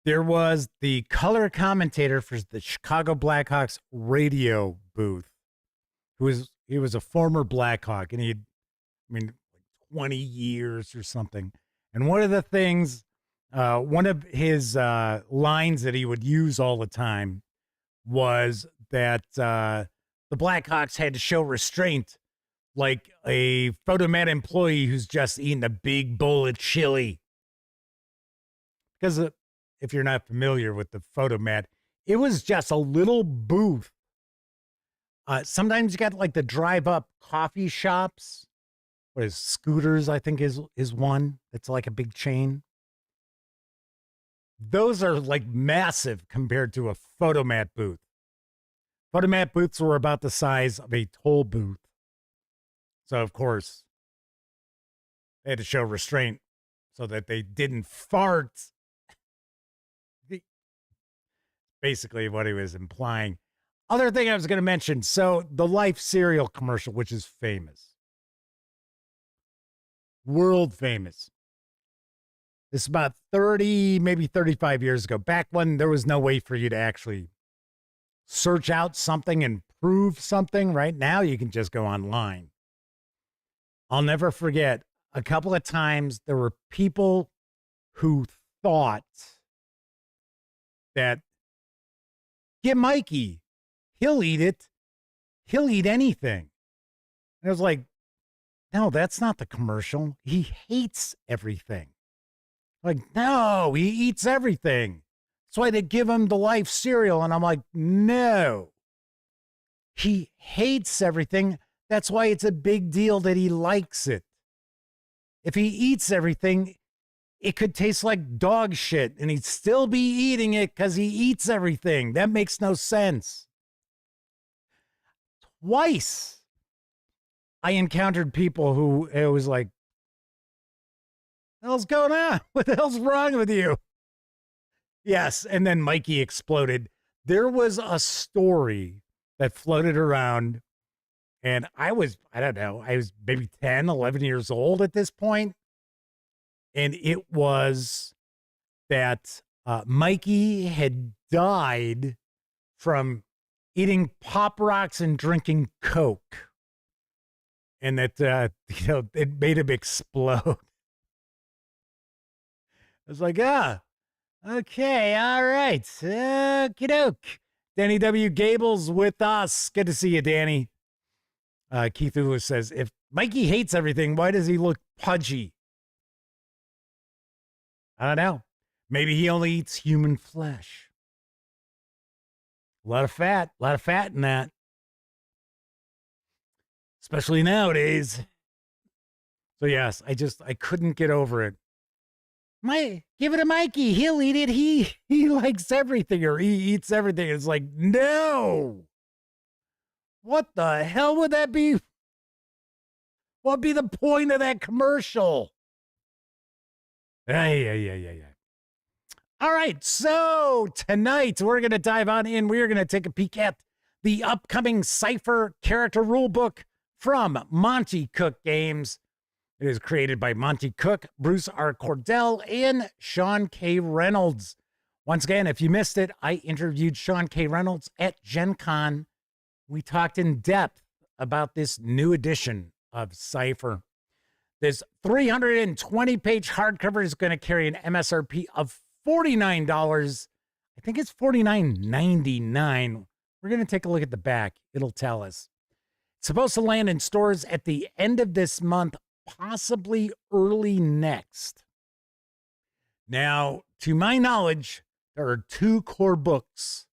There was the color commentator for the Chicago Blackhawks radio booth, he was a former Blackhawk, and he'd, 20 years or something. And one of the things, one of his lines that he would use all the time was that the Blackhawks had to show restraint, like a Photomat employee who's just eaten a big bowl of chili. Because if you're not familiar with the Photomat, it was just a little booth. Sometimes you got like the drive-up coffee shops. What is Scooters, I think is one. It's like a big chain. Those are like massive compared to a Photomat booth. Photomat booths were about the size of a toll booth. So, of course, they had to show restraint so that they didn't fart. Basically what he was implying. Other thing I was going to mention. So, the Life cereal commercial, which is famous. World famous. This is about 30, maybe 35 years ago. Back when there was no way for you to actually search out something and prove something. Right now, you can just go online. I'll never forget a couple of times there were people who thought that, get Mikey, he'll eat it. He'll eat anything. And I was like, no, that's not the commercial. He hates everything. Like, no, he eats everything. That's why they give him the Life cereal. And I'm like, no. He hates everything. That's why it's a big deal that he likes it. If he eats everything, it could taste like dog shit, and he'd still be eating it because he eats everything. That makes no sense. Twice, I encountered people who it was like, what the hell's going on? What the hell's wrong with you? Yes, and then Mikey exploded. There was a story that floated around, and I don't know, I was maybe 10, 11 years old at this point. And it was that Mikey had died from eating Pop Rocks and drinking Coke. And that, it made him explode. I was like, okay, all right. Okey-doke. Danny W. Gable's with us. Good to see you, Danny. Keith Lewis says, if Mikey hates everything, why does he look pudgy? I don't know. Maybe he only eats human flesh. A lot of fat in that. Especially nowadays. So yes, I couldn't get over it. Give it to Mikey. He'll eat it. He likes everything, or he eats everything. It's like, no. What the hell would that be? What'd be the point of that commercial? Yeah. All right, so tonight we're going to dive on in. We're going to take a peek at the upcoming Cypher Character Rulebook from Monte Cooke Games. It is created by Monte Cooke, Bruce R. Cordell, and Sean K. Reynolds. Once again, if you missed it, I interviewed Sean K. Reynolds at Gen Con. We talked in depth about this new edition of Cypher. This 320-page hardcover is going to carry an MSRP of $49. I think it's $49.99. We're going to take a look at the back. It'll tell us. It's supposed to land in stores at the end of this month, possibly early next. Now, to my knowledge, there are two core books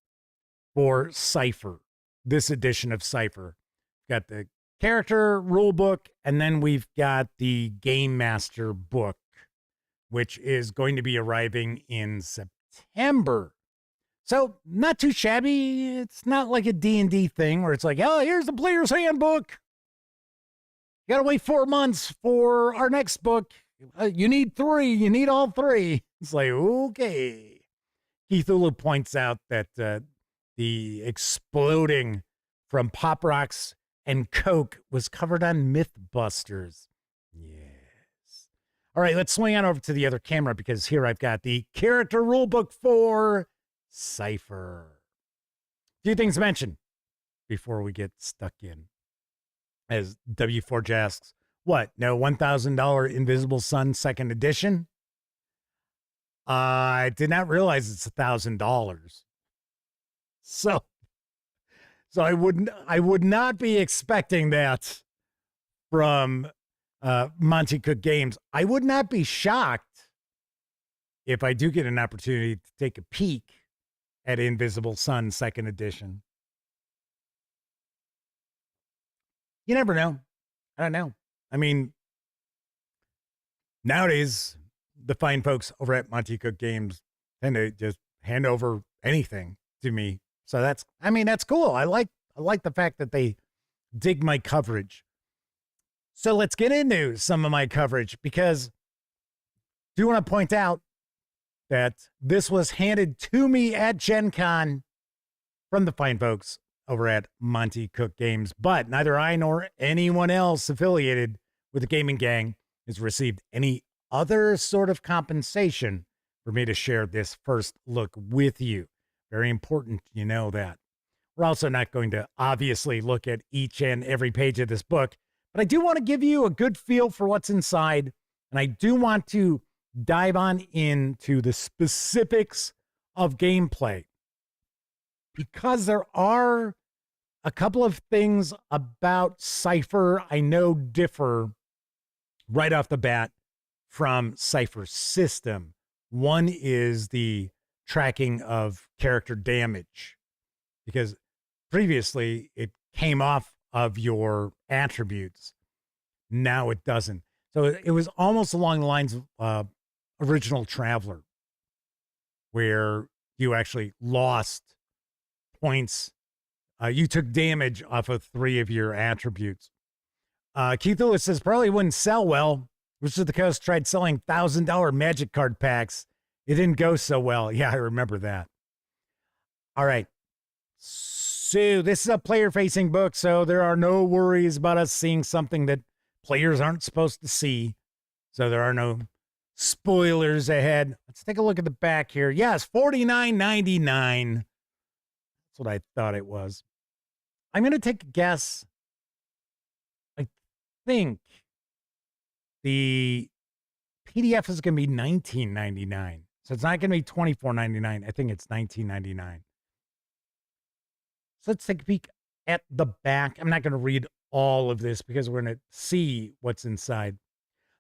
for Cypher, this edition of Cypher. We've got the Character Rulebook, and then we've got the Game Master book, which is going to be arriving in September. So, not too shabby. It's not like a D&D thing where it's like, oh, here's the player's handbook. You gotta wait 4 months for our next book. You need 3. You need all 3. It's like, okay. Keith Ulu points out that the exploding from Pop Rocks and Coke was covered on Mythbusters. Yes. All right, let's swing on over to the other camera because here I've got the Character Rulebook for Cypher. A few things mentioned before we get stuck in. As W4 asks, what? No $1,000 Invisible Sun second edition? I did not realize it's $1,000. So I would not be expecting that from Monte Cooke Games. I would not be shocked if I do get an opportunity to take a peek at Invisible Sun 2nd edition. You never know. I don't know. I mean, nowadays, the fine folks over at Monte Cooke Games tend to just hand over anything to me. So that's cool. I like the fact that they dig my coverage. So let's get into some of my coverage, because I do want to point out that this was handed to me at Gen Con from the fine folks over at Monte Cooke Games, but neither I nor anyone else affiliated with the gaming gang has received any other sort of compensation for me to share this first look with you. Very important you know that. We're also not going to obviously look at each and every page of this book, but I do want to give you a good feel for what's inside, and I do want to dive on into the specifics of gameplay, because there are a couple of things about Cypher I know differ right off the bat from Cypher's system. One is the tracking of character damage, because previously it came off of your attributes. Now it doesn't. So it was almost along the lines of Original Traveler, where you actually lost points. You took damage off of 3 of your attributes. Keith Lewis says probably wouldn't sell well. Wizards of the Coast tried selling $1,000 magic card packs. It didn't go so well. Yeah, I remember that. All right. So this is a player-facing book, so there are no worries about us seeing something that players aren't supposed to see. So there are no spoilers ahead. Let's take a look at the back here. Yes, $49.99. That's what I thought it was. I'm going to take a guess. I think the PDF is going to be $19.99. So it's not going to be $24.99. I think it's $19.99. So let's take a peek at the back. I'm not going to read all of this because we're going to see what's inside.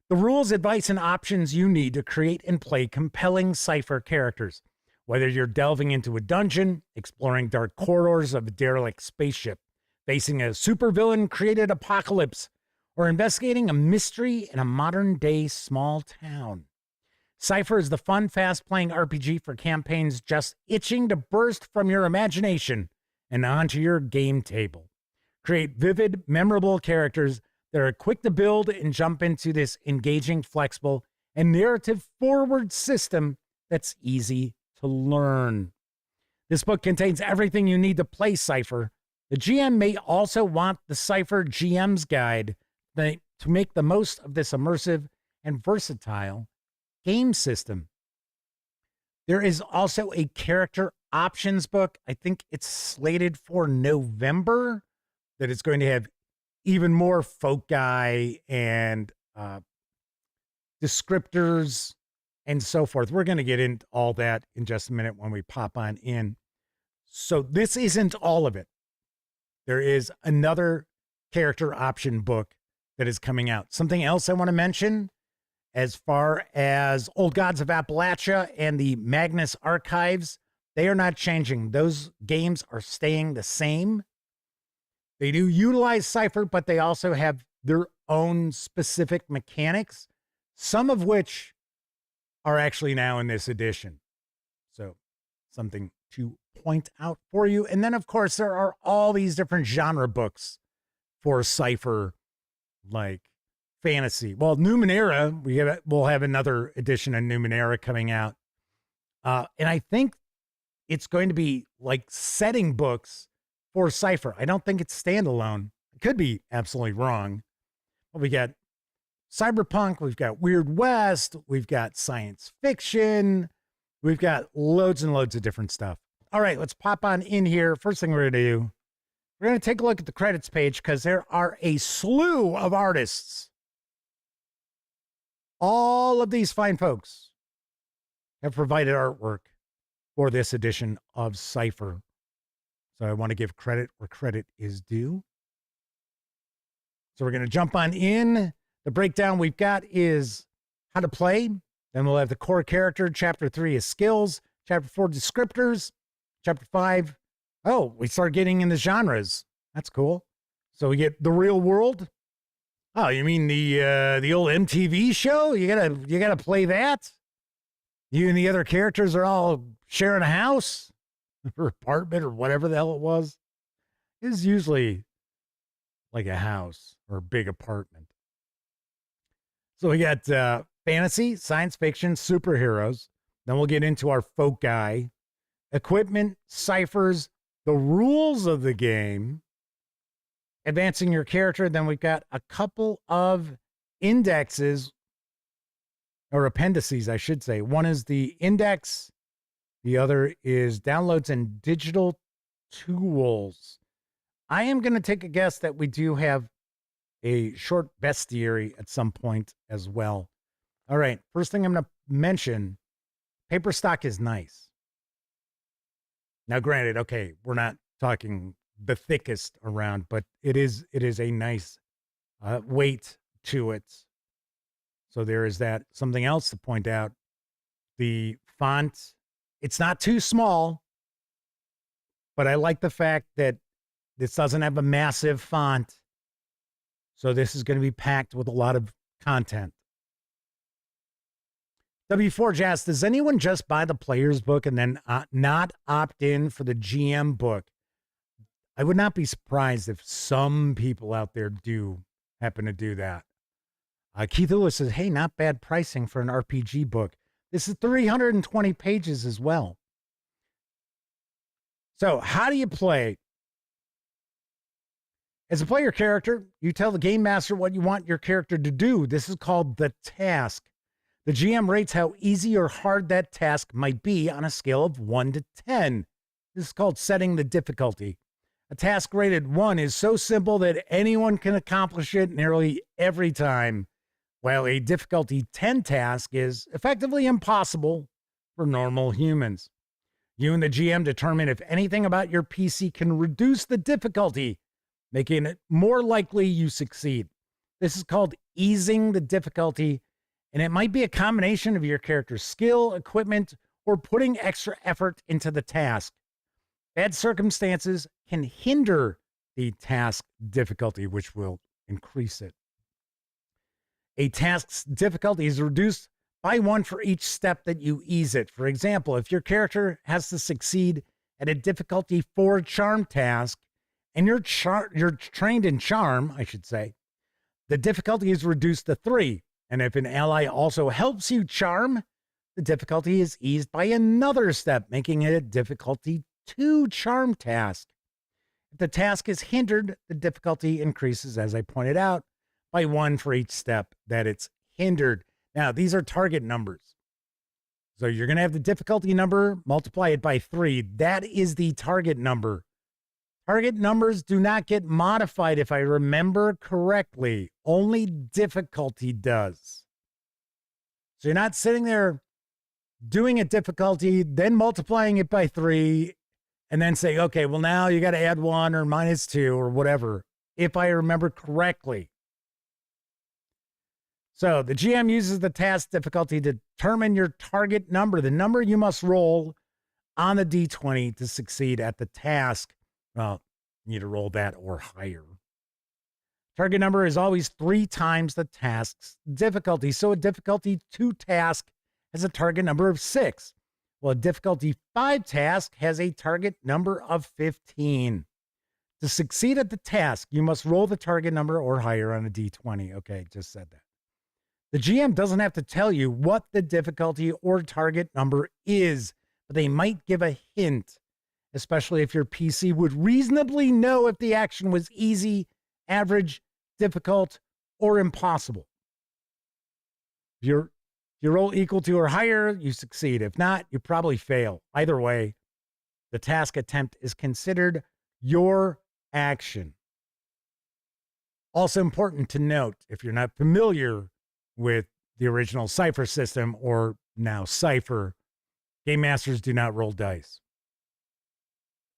The rules, advice, and options you need to create and play compelling Cypher characters. Whether you're delving into a dungeon, exploring dark corridors of a derelict spaceship, facing a supervillain-created apocalypse, or investigating a mystery in a modern-day small town, Cypher is the fun, fast-playing RPG for campaigns just itching to burst from your imagination and onto your game table. Create vivid, memorable characters that are quick to build and jump into this engaging, flexible, and narrative-forward system that's easy to learn. This book contains everything you need to play Cypher. The GM may also want the Cypher GM's Guide to make the most of this immersive and versatile game system. There is also a character options book. I think it's slated for November, that it's going to have even more foci and descriptors and so forth. We're going to get into all that in just a minute when we pop on in. So this isn't all of it. There is another character option book that is coming out. Something else I want to mention, as far as Old Gods of Appalachia and the Magnus Archives, they are not changing. Those games are staying the same. They do utilize Cypher, but they also have their own specific mechanics, some of which are actually now in this edition. So something to point out for you. And then, of course, there are all these different genre books for Cypher, like fantasy. Well, Numenera, we'll have another edition of Numenera coming out. And I think it's going to be like setting books for Cypher. I don't think it's standalone. It could be absolutely wrong. But we got cyberpunk, we've got Weird West, we've got science fiction, we've got loads and loads of different stuff. All right, let's pop on in here. First thing we're going to do, we're going to take a look at the credits page, because there are a slew of artists. All of these fine folks have provided artwork for this edition of Cypher. So I want to give credit where credit is due. So we're going to jump on in. The breakdown we've got is how to play. Then we'll have the core character. Chapter 3 is skills. Chapter 4, descriptors. Chapter 5, oh, we start getting into genres. That's cool. So we get the real world. Oh, you mean the old MTV show? You gotta play that? You and the other characters are all sharing a house or apartment or whatever the hell it was. It's usually like a house or a big apartment. So we got fantasy, science fiction, superheroes. Then we'll get into our folk guy, equipment, ciphers, the rules of the game, advancing your character. Then we've got a couple of indexes or appendices, I should say. One is the index. The other is downloads and digital tools. I am going to take a guess that we do have a short bestiary at some point as well. All right. First thing I'm going to mention, paper stock is nice. Now, granted, okay, we're not talking the thickest around, but it is a nice weight to it. So there is that. Something else to point out, the font, it's not too small, but I like the fact that this doesn't have a massive font. So this is going to be packed with a lot of content. W4 Jazz, does anyone just buy the player's book and then not opt in for the GM book? I would not be surprised if some people out there do happen to do that. Keith Lewis says, hey, not bad pricing for an RPG book. This is 320 pages as well. So how do you play? As a player character, you tell the game master what you want your character to do. This is called the task. The GM rates how easy or hard that task might be on a scale of 1 to 10. This is called setting the difficulty. A task rated 1 is so simple that anyone can accomplish it nearly every time, while a difficulty 10 task is effectively impossible for normal humans. You and the GM determine if anything about your PC can reduce the difficulty, making it more likely you succeed. This is called easing the difficulty, and it might be a combination of your character's skill, equipment, or putting extra effort into the task. Bad circumstances can hinder the task difficulty, which will increase it. A task's difficulty is reduced by 1 for each step that you ease it. For example, if your character has to succeed at a difficulty 4 charm task, and you're trained in charm, I should say, the difficulty is reduced to 3. And if an ally also helps you charm, the difficulty is eased by another step, making it a difficulty 2 charm task. If the task is hindered, the difficulty increases, as I pointed out, by 1 for each step that it's hindered. Now, these are target numbers. So you're going to have the difficulty number, multiply it by 3. That is the target number. Target numbers do not get modified, if I remember correctly. Only difficulty does. So you're not sitting there doing a difficulty, then multiplying it by 3, and then saying, okay, well, now you got to add 1 or minus 2 or whatever, if I remember correctly. So the GM uses the task difficulty to determine your target number, the number you must roll on the D20 to succeed at the task. Well, you need to roll that or higher. Target number is always 3 times the task's difficulty. So a difficulty 2 task has a target number of 6. Well, a difficulty 5 task has a target number of 15. To succeed at the task, you must roll the target number or higher on a D20. Okay, just said that. The GM doesn't have to tell you what the difficulty or target number is, but they might give a hint, especially if your PC would reasonably know if the action was easy, average, difficult, or impossible. If you roll equal to or higher, you succeed. If not, you probably fail. Either way, the task attempt is considered your action. Also important to note, if you're not familiar with the original Cypher system, or now Cypher, game masters do not roll dice.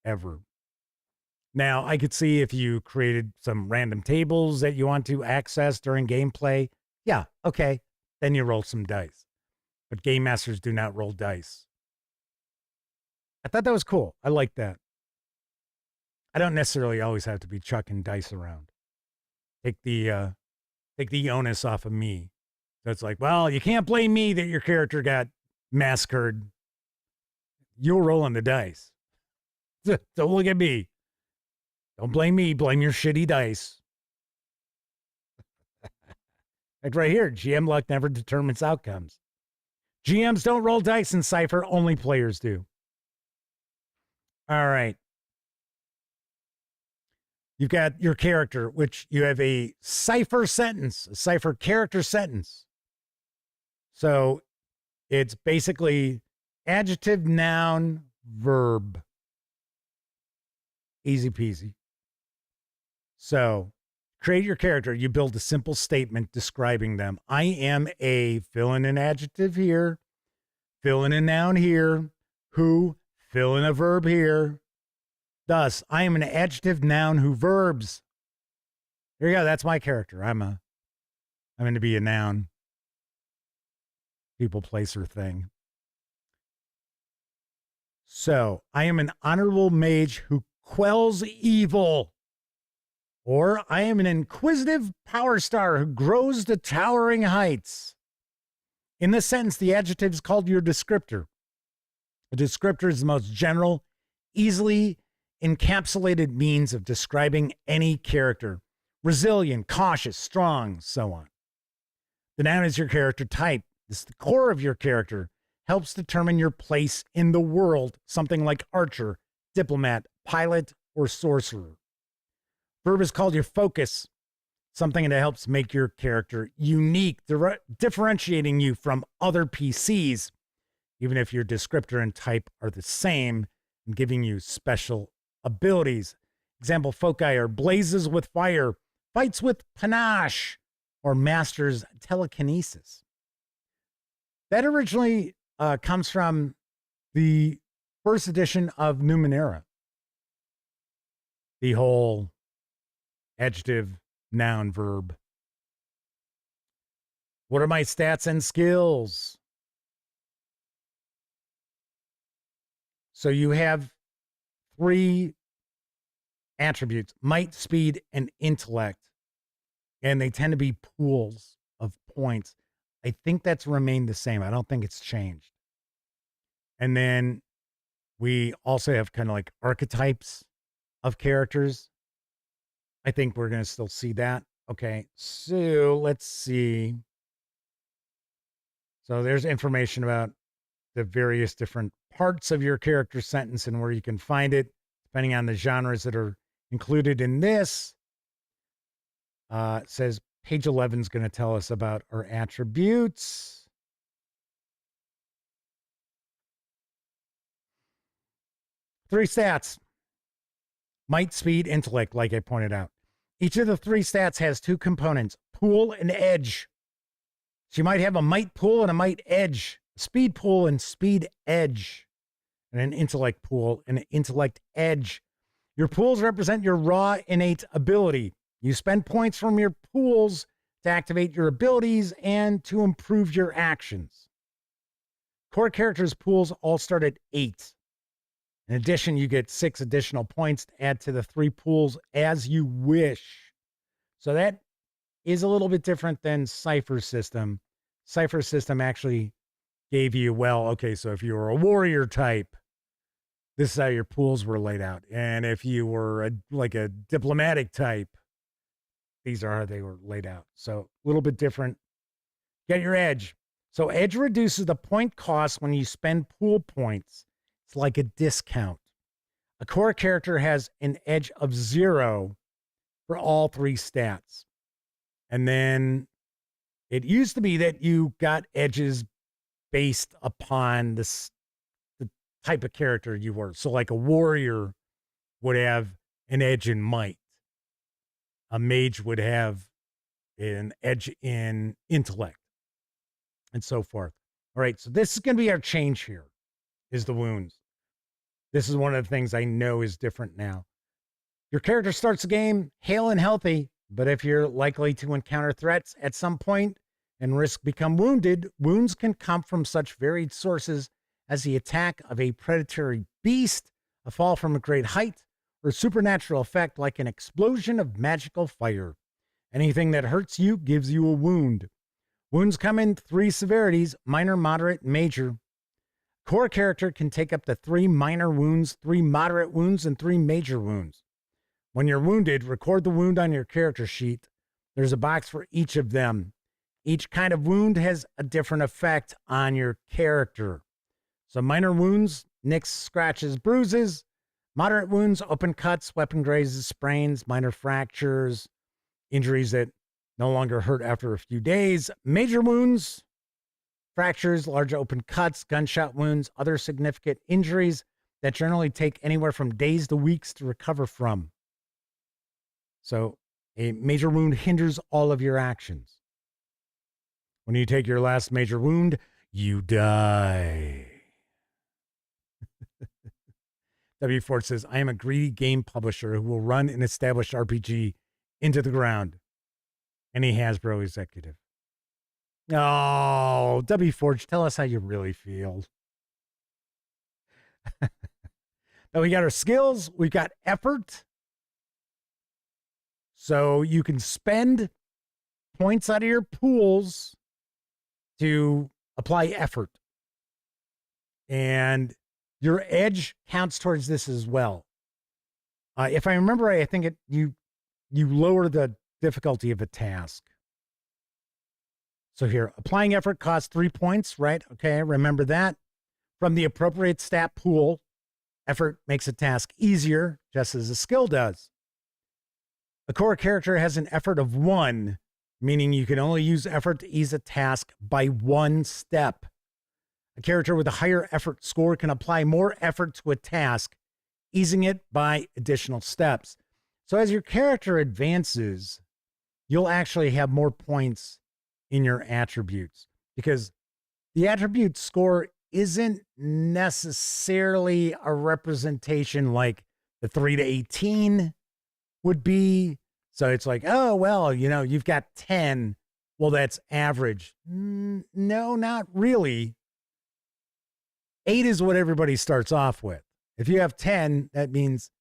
Ever. Now, I could see if you created some random tables that you want to access during gameplay. Yeah, okay. Then you roll some dice. but game masters do not roll dice. I thought that was cool. I like that. I don't necessarily always have to be chucking dice around. Take the onus off of me. So it's like, well, you can't blame me that your character got massacred. You're rolling the dice. Don't look at me. Don't blame me. Blame your shitty dice. Like right here, GM luck never determines outcomes. GMs don't roll dice in Cypher. Only players do. All right. You've got your character, which you have a Cypher sentence, a Cypher character sentence. So it's basically adjective, noun, verb. Easy peasy. So create your character. You build a simple statement describing them. I am a, fill in an adjective here, fill in a noun here, who, fill in a verb here. Thus, I am an adjective, noun, who, verbs. There you go. That's my character. I'm going to be a noun. People, place, or thing. So, I am an honorable mage who quells evil. Or, I am an inquisitive power star who grows to towering heights. In this sentence, the adjective is called your descriptor. A descriptor is the most general, easily encapsulated means of describing any character. Resilient, cautious, strong, so on. The noun is your character type. This is the core of your character. Helps determine your place in the world. Something like archer, diplomat, pilot, or sorcerer. Verb is called your focus. Something that helps make your character unique, differentiating you from other PCs, even if your descriptor and type are the same, and giving you special abilities. Example foci are blazes with fire, fights with panache, or masters telekinesis. That originally comes from the first edition of Numenera. The whole adjective, noun, verb. What are my stats and skills? So you have 3 attributes, might, speed, and intellect. And they tend to be pools of points. I think that's remained the same. I don't think it's changed. And then we also have kind of like archetypes of characters. I think we're going to still see that. Okay, so let's see. So there's information about the various different parts of your character sentence and where you can find it, depending on the genres that are included in this. It says page 11 is going to tell us about our attributes. Three stats. Might, speed, intellect, like I pointed out. Each of the 3 stats has 2 components, pool and edge. So you might have a might pool and a might edge, a speed pool and speed edge, and an intellect pool and an intellect edge. Your pools represent your raw innate ability. You spend points from your pools to activate your abilities and to improve your actions. Core characters pools all start at 8. In addition, you get 6 additional points to add to the 3 pools as you wish. So that is a little bit different than Cypher system. Cypher system actually gave you, well, okay, so if you were a warrior type, this is how your pools were laid out. And if you were like a diplomatic type, these are how they were laid out. So a little bit different. Get your edge. So edge reduces the point cost when you spend pool points. It's like a discount. A core character has an edge of 0 for all 3 stats. And then it used to be that you got edges based upon the type of character you were. So like a warrior would have an edge in might. A mage would have an edge in intellect, and so forth. All right, so this is going to be our change here, is the wounds. This is one of the things I know is different now. Your character starts the game hale and healthy, but if you're likely to encounter threats at some point and risk become wounded. Wounds can come from such varied sources as the attack of a predatory beast, a fall from a great height, or supernatural effect like an explosion of magical fire. Anything that hurts you gives you a wound. Wounds come in 3 severities: minor, moderate, major. Core character can take up to 3 minor wounds, 3 moderate wounds, and 3 major wounds. When you're wounded, record the wound on your character sheet. There's a box for each of them. Each kind of wound has a different effect on your character. So minor wounds, nicks, scratches, bruises. Moderate wounds, open cuts, weapon grazes, sprains, minor fractures, injuries that no longer hurt after a few days. Major wounds, fractures, large open cuts, gunshot wounds, other significant injuries that generally take anywhere from days to weeks to recover from. So a major wound hinders all of your actions. When you take your last major wound, you die. W. Ford says, I am a greedy game publisher who will run an established RPG into the ground. Any Hasbro executive. Oh, W. Forge, tell us how you really feel. Now we got our skills. We've got effort. So you can spend points out of your pools to apply effort. And your edge counts towards this as well. If I remember right, I think you lower the difficulty of a task. So here, applying effort costs 3 points, right? Okay, remember that. From the appropriate stat pool, effort makes a task easier, just as a skill does. A core character has an effort of 1, meaning you can only use effort to ease a task by 1 step. A character with a higher effort score can apply more effort to a task, easing it by additional steps. So as your character advances, you'll actually have more points in your attributes, because the attribute score isn't necessarily a representation like the 3 to 18 would be. So it's like, oh, well, you've got 10. Well, that's average. No, not really. 8 is what everybody starts off with. If you have 10, that means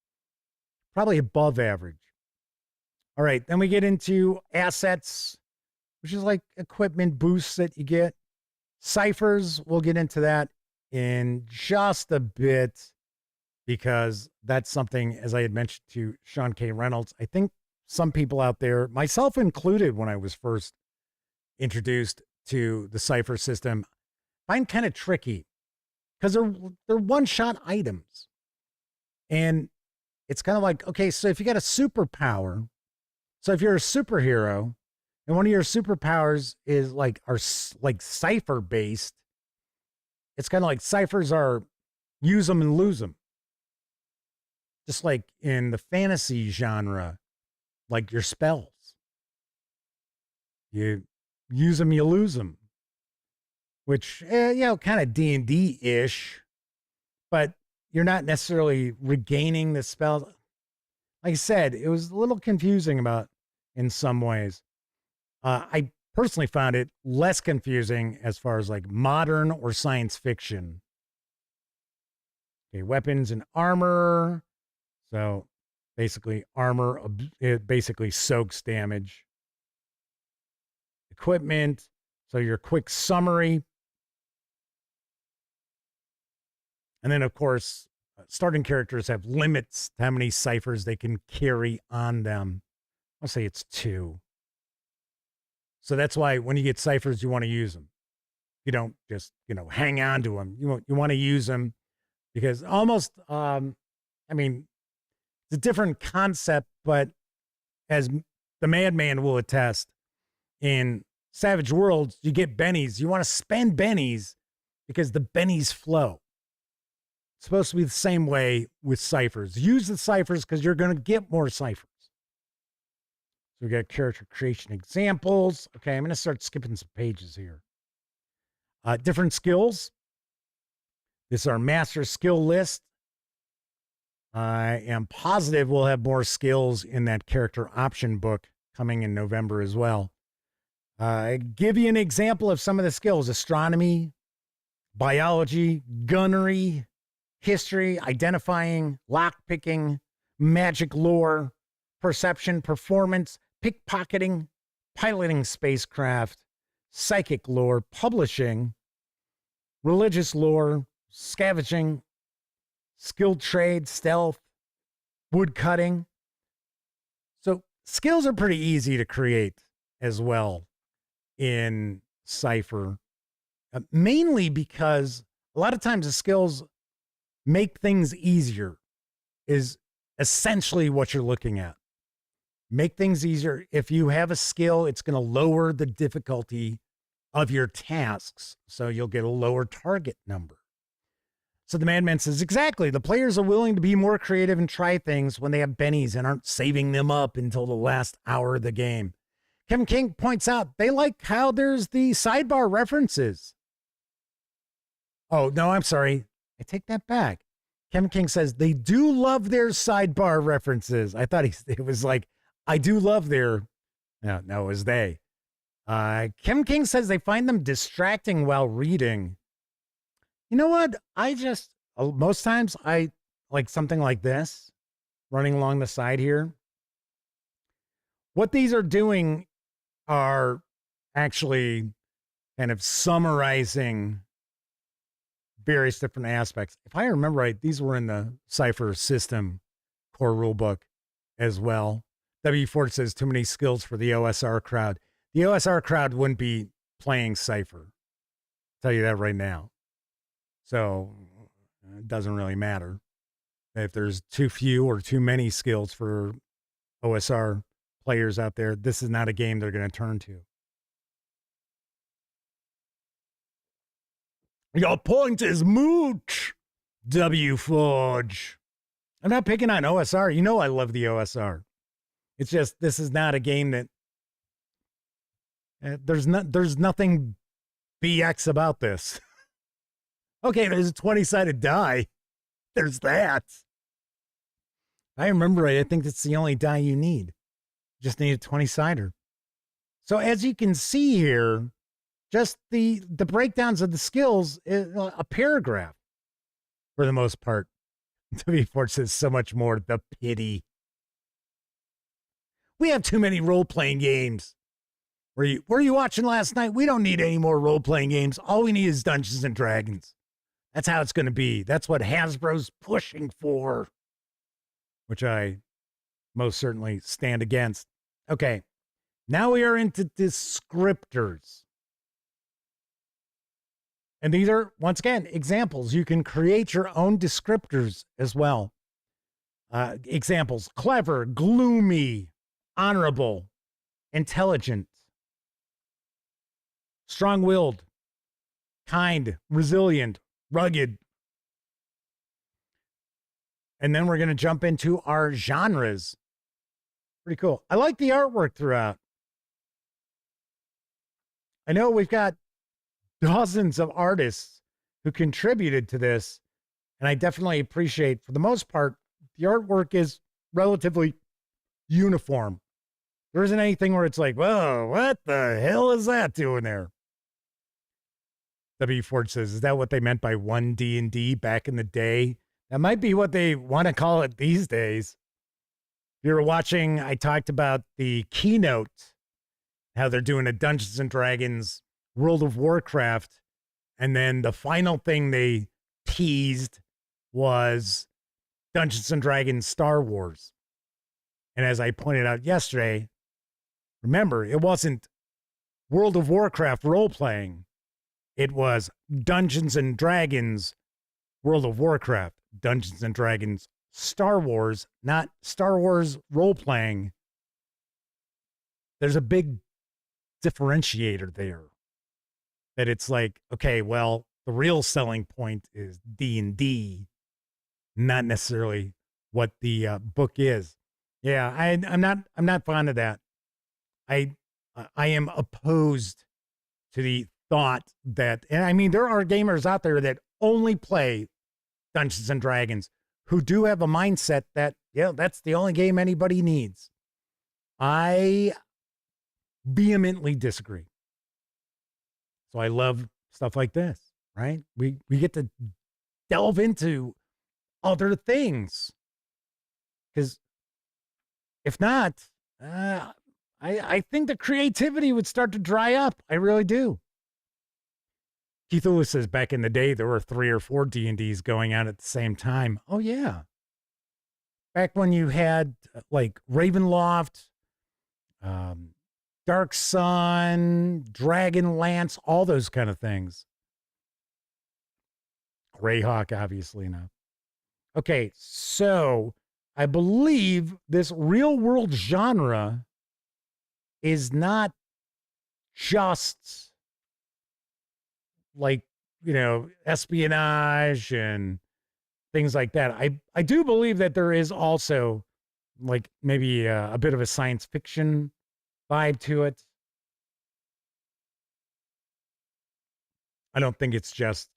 probably above average. All right, then we get into assets, which is like equipment boosts that you get. Ciphers, we'll get into that in just a bit, because that's something, as I had mentioned to Sean K. Reynolds, I think some people out there, myself included when I was first introduced to the Cypher system, find kind of tricky, because they're one-shot items. And it's kind of like, okay, so if you got a superpower, so if you're a superhero, and one of your superpowers is like Cypher based, it's kind of like ciphers are use them and lose them. Just like in the fantasy genre, like your spells. You use them, you lose them. Which, kind of D&D-ish, but you're not necessarily regaining the spell. Like I said, it was a little confusing in some ways. I personally found it less confusing as far as like modern or science fiction. Okay, weapons and armor. So basically armor, it basically soaks damage. Equipment. So your quick summary. And then, of course, starting characters have limits to how many ciphers they can carry on them. I'll say it's 2. So that's why when you get ciphers, you want to use them. You don't just, hang on to them. You want to use them because almost, it's a different concept, but as the Madman will attest, in Savage Worlds, you get bennies. You want to spend bennies because the bennies flow. It's supposed to be the same way with ciphers. Use the ciphers because you're going to get more ciphers. So we got character creation examples. Okay, I'm going to start skipping some pages here. Different skills. This is our master skill list. I am positive we'll have more skills in that character option book coming in November as well. Give you an example of some of the skills: astronomy, biology, gunnery, history, identifying, lockpicking, magic lore, perception, performance, pickpocketing, piloting spacecraft, psychic lore, publishing, religious lore, scavenging, skilled trade, stealth, woodcutting. So skills are pretty easy to create as well in Cypher, mainly because a lot of times the skills make things easier is essentially what you're looking at. Make things easier. If you have a skill, it's going to lower the difficulty of your tasks, so you'll get a lower target number. So the Madman says, exactly. The players are willing to be more creative and try things when they have bennies and aren't saving them up until the last hour of the game. Kevin King points out they like how there's the sidebar references. Oh, no, I'm sorry. I take that back. Kevin King says they do love their sidebar references. I thought it was like, I do love their, no, it was they. Kevin King says they find them distracting while reading. You know what? Most times I like something like this running along the side here. What these are doing are actually kind of summarizing various different aspects. If I remember right, these were in the Cypher system core rulebook as well. W. Ford says too many skills for the OSR crowd. The OSR crowd wouldn't be playing Cypher. I'll tell you that right now. So it doesn't really matter if there's too few or too many skills for OSR players out there. This is not a game they're going to turn to. Your point is moot, W. Forge. I'm not picking on OSR. You know I love the OSR. It's just this is not a game that there's nothing BX about this. Okay, there's a 20-sided die. There's that. I remember it. I think that's the only die you need. You just need a 20-sider. So as you can see here, just the breakdowns of the skills is a paragraph for the most part. W. Ford says so much more. The pity. We have too many role-playing games. Were you watching last night? We don't need any more role-playing games. All we need is Dungeons and Dragons. That's how it's going to be. That's what Hasbro's pushing for, which I most certainly stand against. Okay, now we are into descriptors. And these are, once again, examples. You can create your own descriptors as well. Examples: clever, gloomy, honorable, intelligent, strong-willed, kind, resilient, rugged. And then we're going to jump into our genres. Pretty cool. I like the artwork throughout. I know we've got dozens of artists who contributed to this, and I definitely appreciate, for the most part, the artwork is relatively uniform. There isn't anything where it's like, whoa, what the hell is that doing there? W. Ford says, is that what they meant by 1D&D back in the day? That might be what they want to call it these days. If you were watching, I talked about the keynote, how they're doing a Dungeons and Dragons World of Warcraft, and then the final thing they teased was Dungeons and Dragons Star Wars. And as I pointed out yesterday, remember, it wasn't World of Warcraft role-playing. It was Dungeons and Dragons World of Warcraft, Dungeons and Dragons Star Wars, not Star Wars role-playing. There's a big differentiator there. That it's like, okay, well, the real selling point is D&D, not necessarily what the book is. Yeah, I'm not fond of that. I am opposed to the thought that, and I mean, there are gamers out there that only play Dungeons and Dragons who do have a mindset that, yeah, that's the only game anybody needs. I vehemently disagree. So I love stuff like this, right? We get to delve into other things. Because if not, I think the creativity would start to dry up. I really do. Keith Lewis says back in the day, there were 3 or 4 D&Ds going on at the same time. Oh, yeah. Back when you had like Ravenloft, Dark Sun, Dragonlance, all those kind of things. Greyhawk, obviously enough. Okay, so I believe this real world genre is not just like, espionage and things like that. I do believe that there is also like maybe a bit of a science fiction vibe to it. I don't think it's just,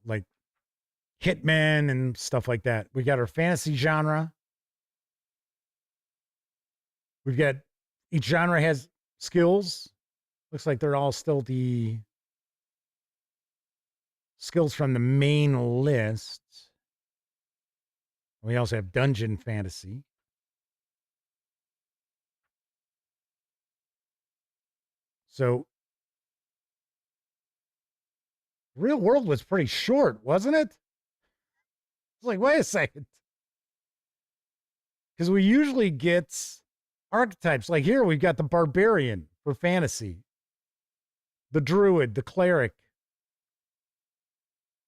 like hitmen and stuff like that. We got our fantasy genre. We've got each genre has skills. Looks like they're all still the skills from the main list. We also have dungeon fantasy. So real world was pretty short, wasn't it? It's like, wait a second. Because we usually get archetypes. Like here, we've got the barbarian for fantasy, the druid, the cleric,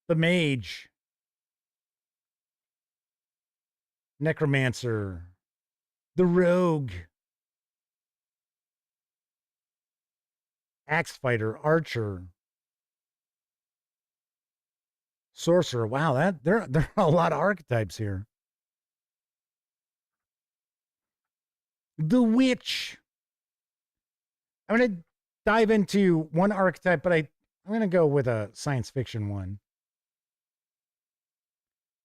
the mage, necromancer, the rogue, axe fighter, archer, sorcerer. Wow, there are a lot of archetypes here. The witch. I'm going to dive into one archetype, but I'm going to go with a science fiction one.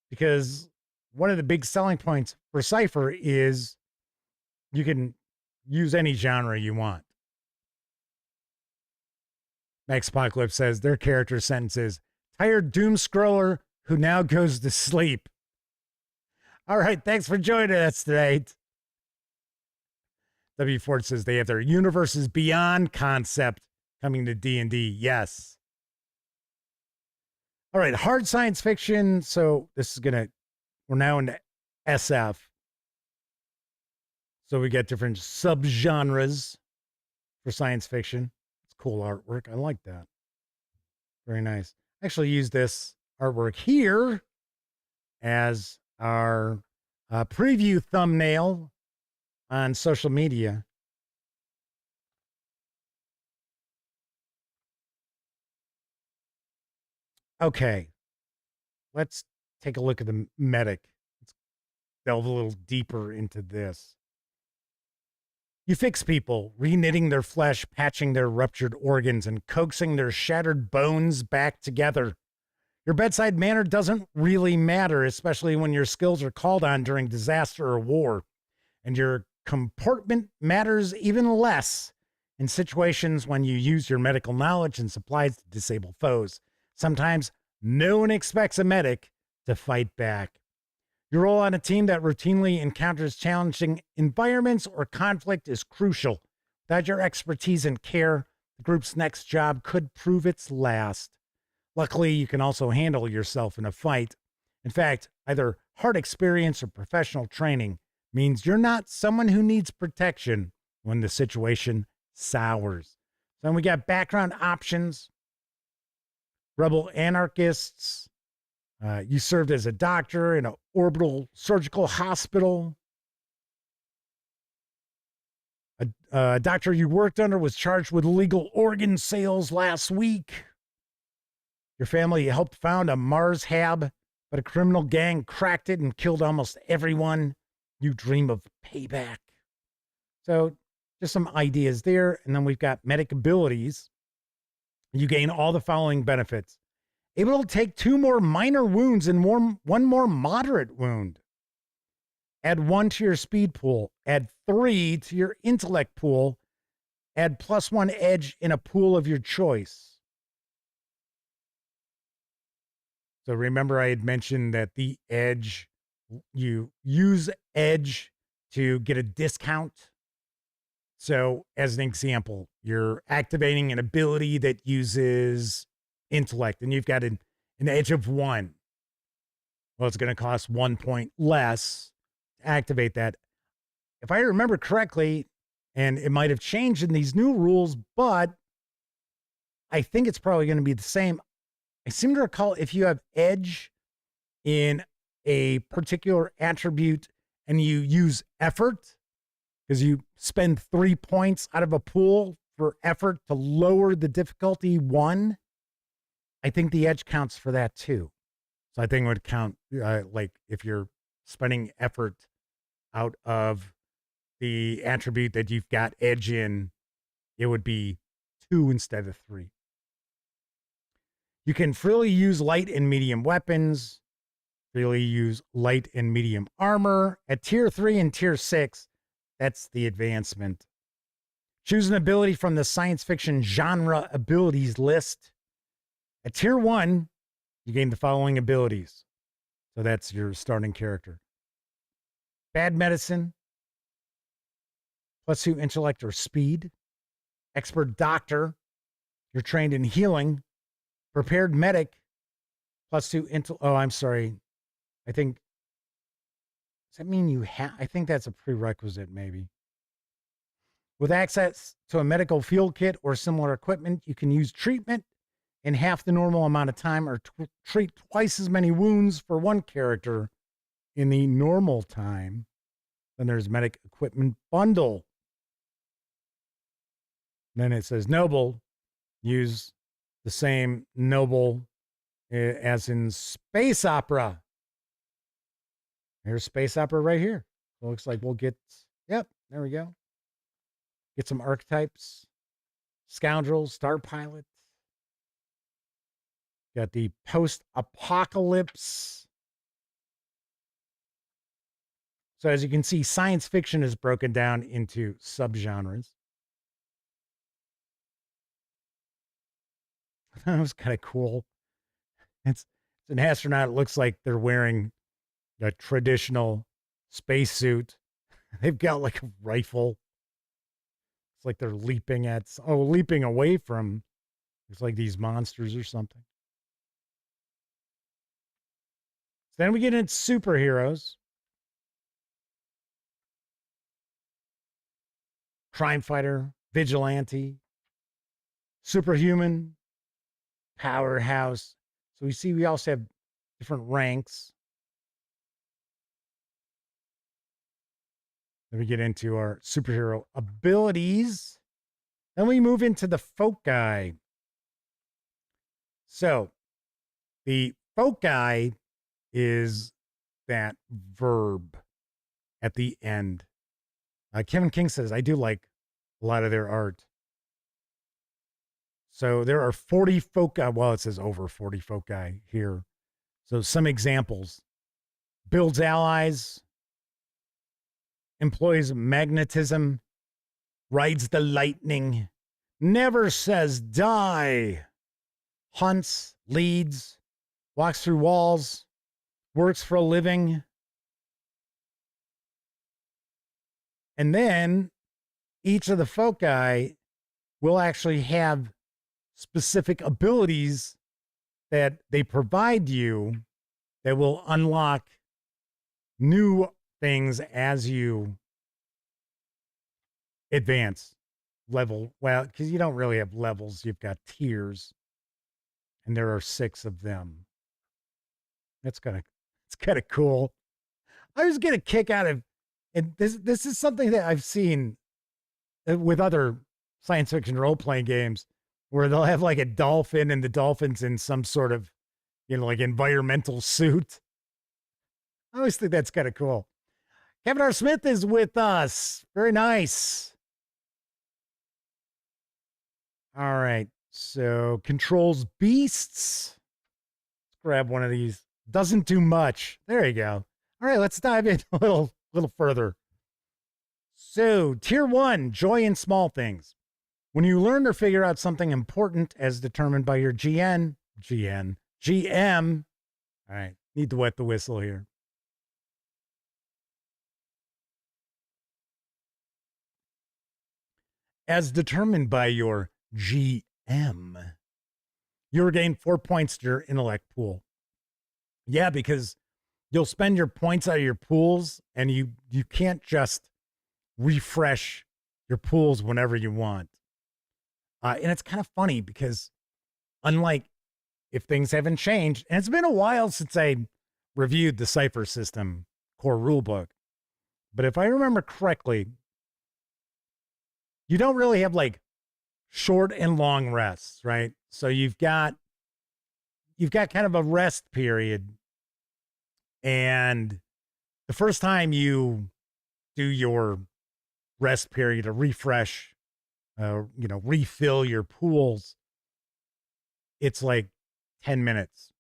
Because one of the big selling points for Cypher is you can use any genre you want. Max Apocalypse says their character sentence is, tired doom scroller who now goes to sleep. All right, thanks for joining us today. W. Ford says they have their universes beyond concept coming to D&D. Yes. All right, hard science fiction. So this is we're now into SF. So we get different subgenres for science fiction. It's cool artwork. I like that. Very nice. I actually use this artwork here as our preview thumbnail on social media. Okay, let's take a look at the medic. Let's delve a little deeper into this. You fix people, reknitting their flesh, patching their ruptured organs, and coaxing their shattered bones back together. Your bedside manner doesn't really matter, especially when your skills are called on during disaster or war. And your comportment matters even less in situations when you use your medical knowledge and supplies to disable foes. Sometimes no one expects a medic to fight back. Your role on a team that routinely encounters challenging environments or conflict is crucial. Without your expertise and care, the group's next job could prove its last. Luckily, you can also handle yourself in a fight. In fact, either hard experience or professional training means you're not someone who needs protection when the situation sours. So then we got background options. Rebel anarchists. You served as a doctor in an orbital surgical hospital. A doctor you worked under was charged with illegal organ sales last week. Your family helped found a Mars hab, but a criminal gang cracked it and killed almost everyone. You dream of payback. So just some ideas there. And then we've got medic abilities. You gain all the following benefits. Able to take 2 more minor wounds and 1 more moderate wound. Add 1 to your speed pool. Add 3 to your intellect pool. Add +1 edge in a pool of your choice. So remember I had mentioned that the edge, you use edge to get a discount. So as an example, you're activating an ability that uses intellect and you've got an edge of 1. Well, it's going to cost 1 point less to activate that. If I remember correctly, and it might have changed in these new rules, but I think it's probably going to be the same. I seem to recall if you have edge in a particular attribute and you use effort, because you spend 3 points out of a pool for effort to lower the difficulty 1, I think the edge counts for that too. So I think it would count like if you're spending effort out of the attribute that you've got edge in, it would be 2 instead of 3. You can freely use light and medium weapons, freely use light and medium armor. At tier 3 and tier 6, that's the advancement. Choose an ability from the science fiction genre abilities list. At tier 1, you gain the following abilities. So that's your starting character. Bad medicine, +2 intellect or speed. Expert doctor, you're trained in healing. Prepared medic, +2 oh, I'm sorry. I think, does that mean you have, I think that's a prerequisite maybe. With access to a medical field kit or similar equipment, you can use treatment in half the normal amount of time or treat twice as many wounds for one character in the normal time. Then there's medic equipment bundle. Then it says noble, use the same noble as in space opera. Here's space opera right here. It looks like we'll get, yep, there we go. Get some archetypes. Scoundrels, star pilots. Got the post-apocalypse. So as you can see, science fiction is broken down into subgenres. That was kind of cool. It's an astronaut. It looks like they're wearing a traditional spacesuit. They've got like a rifle. It's like they're leaping away from, it's like these monsters or something. So then we get into superheroes. Crime fighter, vigilante, superhuman, powerhouse. So we see we also have different ranks. Then we get into our superhero abilities. Then we move into the foci. So the foci is that verb at the end. Kevin King says, I do like a lot of their art. So there are 40 foci. Well, it says over 40 foci here. So some examples. Builds allies. Employs magnetism. Rides the lightning. Never says die. Hunts. Leads. Walks through walls. Works for a living. And then each of the foci will actually have specific abilities that they provide you that will unlock new things as you advance level. Well, because you don't really have levels, you've got tiers, and there are 6 of them. It's kind of cool. I always get a kick out of, and this is something that I've seen with other science fiction role-playing games where they'll have like a dolphin and the dolphin's in some sort of, like environmental suit. I always think that's kind of cool. Kevin R. Smith is with us. Very nice. All right. So controls beasts. Let's grab one of these. Doesn't do much. There you go. All right. Let's dive in a little further. So tier 1, joy in small things. When you learn or figure out something important as determined by your GM. All right, need to wet the whistle here. As determined by your GM, you regain 4 points to your intellect pool. Yeah, because you'll spend your points out of your pools, and you can't just refresh your pools whenever you want. And it's kind of funny because unlike if things haven't changed, and it's been a while since I reviewed the Cypher system core rulebook, but if I remember correctly, you don't really have like short and long rests, right? So you've got kind of a rest period, and the first time you do your rest period to refresh, refill your pools, it's like 10 minutes.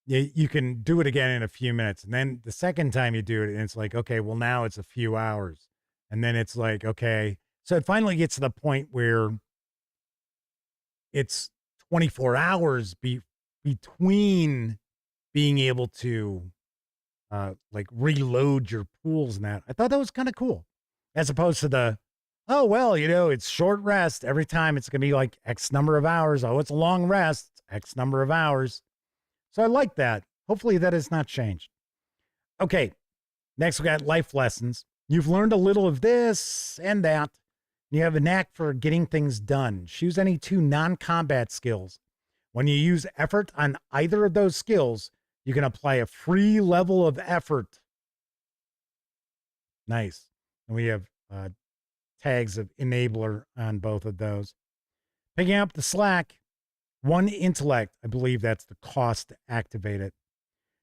You can do it again in a few minutes. And then the second time you do it, and it's like, okay, well, now it's a few hours. And then it's like, okay. So it finally gets to the point where it's 24 hours between being able to reload your pools and that. I thought that was kind of cool. As opposed to the, oh, well, it's short rest. Every time it's going to be like X number of hours. Oh, it's a long rest, X number of hours. So I like that. Hopefully that has not changed. Okay, next we got life lessons. You've learned a little of this and that. You have a knack for getting things done. Choose any 2 non-combat skills. When you use effort on either of those skills, you can apply a free level of effort. Nice. And we have tags of enabler on both of those. Picking up the slack, 1 intellect. I believe that's the cost to activate it.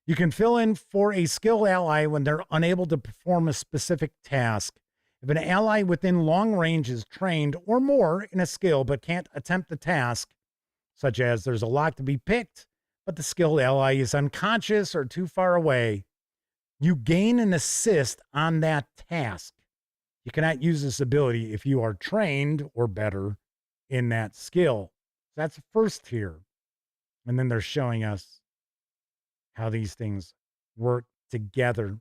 You can fill in for a skill ally when they're unable to perform a specific task. If an ally within long range is trained or more in a skill but can't attempt the task, such as there's a lock to be picked, but the skilled ally is unconscious or too far away, you gain an assist on that task. You cannot use this ability if you are trained or better in that skill. That's first tier. And then they're showing us how these things work together.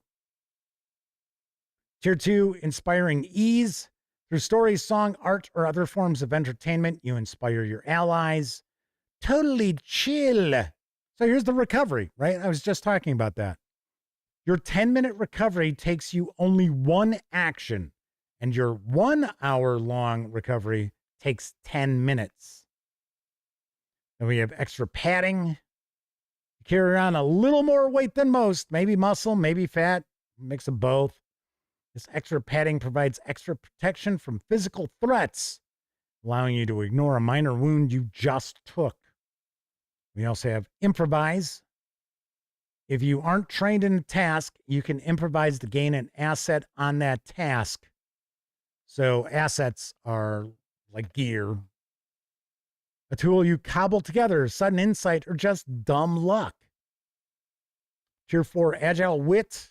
Tier 2, inspiring ease. Through story, song, art, or other forms of entertainment, you inspire your allies. Totally chill. So here's the recovery, right? I was just talking about that. Your 10-minute recovery takes you only 1 action, and your 1 hour long recovery takes 10 minutes. Then we have extra padding. You carry around a little more weight than most, maybe muscle, maybe fat, mix of both. This extra padding provides extra protection from physical threats, allowing you to ignore a minor wound you just took. We also have improvise. If you aren't trained in a task, you can improvise to gain an asset on that task. So assets are like gear, a tool you cobble together, sudden insight, or just dumb luck. Tier 4, agile wit.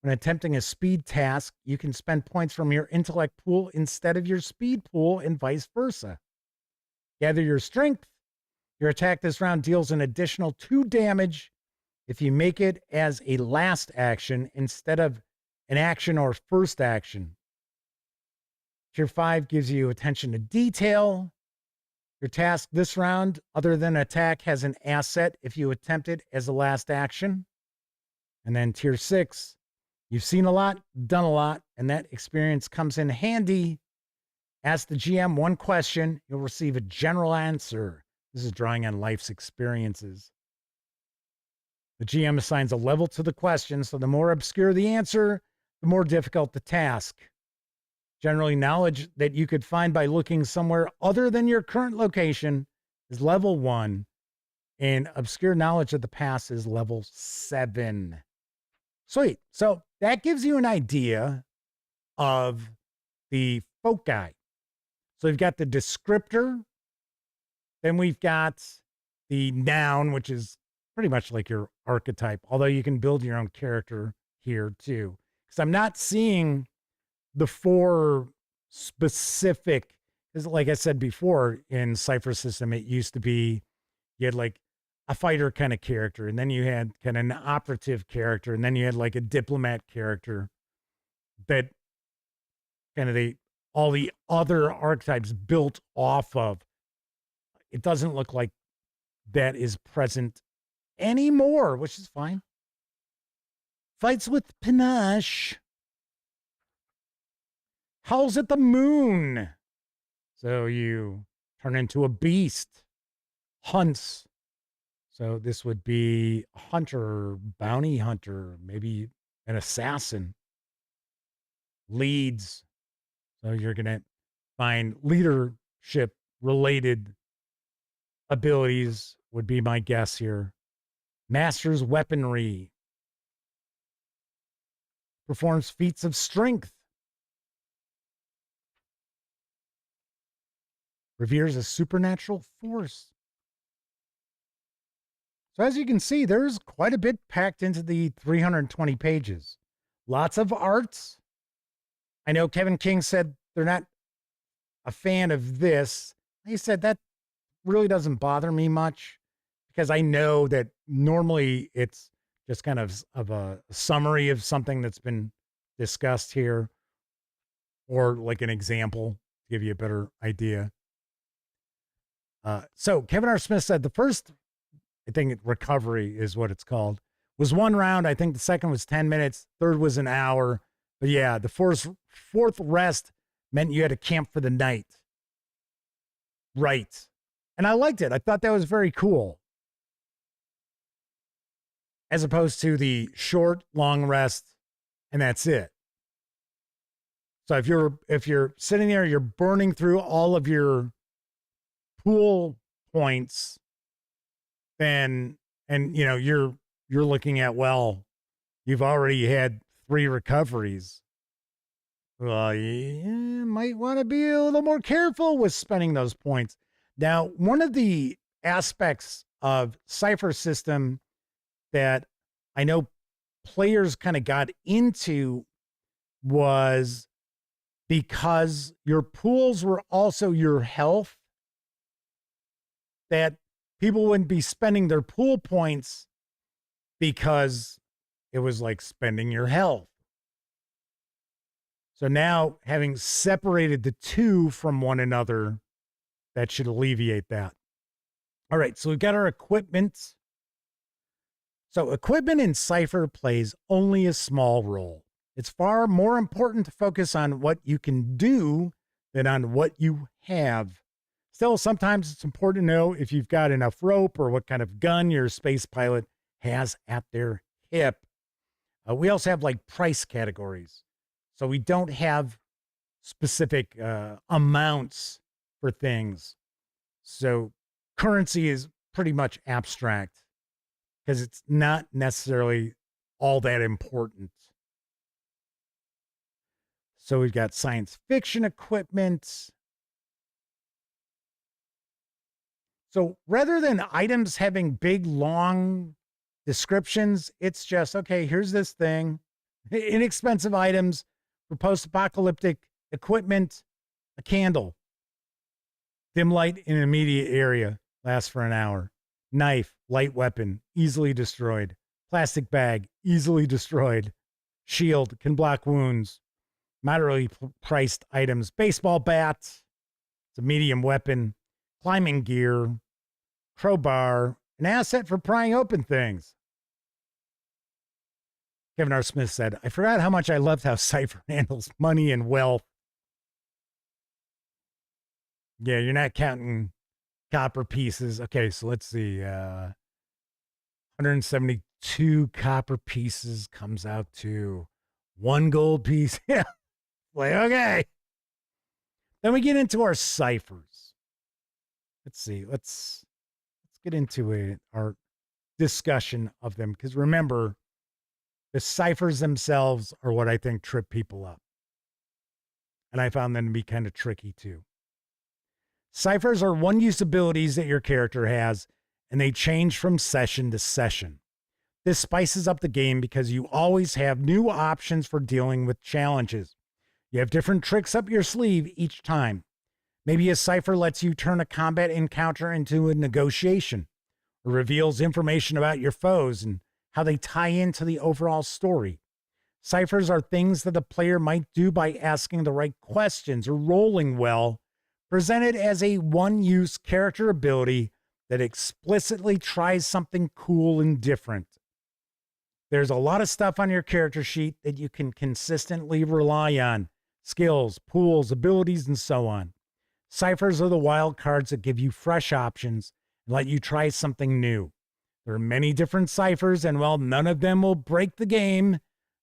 When attempting a speed task, you can spend points from your intellect pool instead of your speed pool and vice versa. Gather your strength. Your attack this round deals an additional 2 damage if you make it as a last action instead of an action or first action. Tier 5 gives you attention to detail. Your task this round, other than attack, has an asset if you attempt it as a last action. And then Tier 6, you've seen a lot, done a lot, and that experience comes in handy. Ask the GM 1 question, you'll receive a general answer. This is drawing on life's experiences. The GM assigns a level to the question, so the more obscure the answer, the more difficult the task. Generally, knowledge that you could find by looking somewhere other than your current location is level 1, and obscure knowledge of the past is level 7. Sweet. So that gives you an idea of the foci. So you've got the descriptor. Then we've got the noun, which is pretty much like your archetype, although you can build your own character here too. Because I'm not seeing the 4 specific Because like I said before, in Cypher system, it used to be you had like a fighter kind of character, and then you had kind of an operative character, and then you had like a diplomat character that kind of all the other archetypes built off of. It doesn't look like that is present anymore, which is fine. Fights with panache. Howls at the moon. So you turn into a beast. Hunts. So this would be a hunter, bounty hunter, maybe an assassin. Leads. So you're going to find leadership related abilities would be my guess here. Masters weaponry. Performs feats of strength. Reveres a supernatural force. So as you can see, there's quite a bit packed into the 320 pages. Lots of arts. I know Kevin King said they're not a fan of this. He said that really doesn't bother me much because I know that normally it's just kind of a summary of something that's been discussed here, or like an example to give you a better idea. So Kevin R. Smith said the first, I think recovery is what it's called, was 1 round. I think the second was 10 minutes. Third was an hour. But yeah, the fourth rest meant you had to camp for the night. Right. And I liked it. I thought that was very cool. As opposed to the short, long rest, and that's it. So if you're sitting there, you're burning through all of your pool points, then, and you know, you're looking at, well, you've already had 3 recoveries. Well, you might want to be a little more careful with spending those points. Now, one of the aspects of Cypher system that I know players kind of got into was because your pools were also your health, that people wouldn't be spending their pool points because it was like spending your health. So now, having separated the two from one another, that should alleviate that. All right, so we've got our equipment. So equipment in Cypher plays only a small role. It's far more important to focus on what you can do than on what you have. Still, sometimes it's important to know if you've got enough rope or what kind of gun your space pilot has at their hip. We also have like price categories. So we don't have specific amounts for things. So currency is pretty much abstract because it's not necessarily all that important. So we've got science fiction equipment. So rather than items having big, long descriptions, it's just, okay, here's this thing. Inexpensive items for post-apocalyptic equipment, a candle. Dim light in an immediate area, lasts for an hour. Knife, light weapon, easily destroyed. Plastic bag, easily destroyed. Shield, can block wounds. Moderately priced items. Baseball bat, it's a medium weapon. Climbing gear. Crowbar, an asset for prying open things. Kevin R. Smith said, I forgot how much I loved how Cypher handles money and wealth. Yeah, you're not counting copper pieces. Okay, so let's see. 172 copper pieces comes out to 1 gold piece. Yeah, like, okay. Then we get into our ciphers. Let's see. Let's get into our discussion of them. Because remember, the ciphers themselves are what I think trip people up. And I found them to be kind of tricky too. Ciphers are one-use abilities that your character has, and they change from session to session. This spices up the game because you always have new options for dealing with challenges. You have different tricks up your sleeve each time. Maybe a cipher lets you turn a combat encounter into a negotiation, or reveals information about your foes and how they tie into the overall story. Ciphers are things that the player might do by asking the right questions or rolling well, presented as a one-use character ability that explicitly tries something cool and different. There's a lot of stuff on your character sheet that you can consistently rely on. Skills, pools, abilities, and so on. Ciphers are the wild cards that give you fresh options and let you try something new. There are many different ciphers, and while none of them will break the game,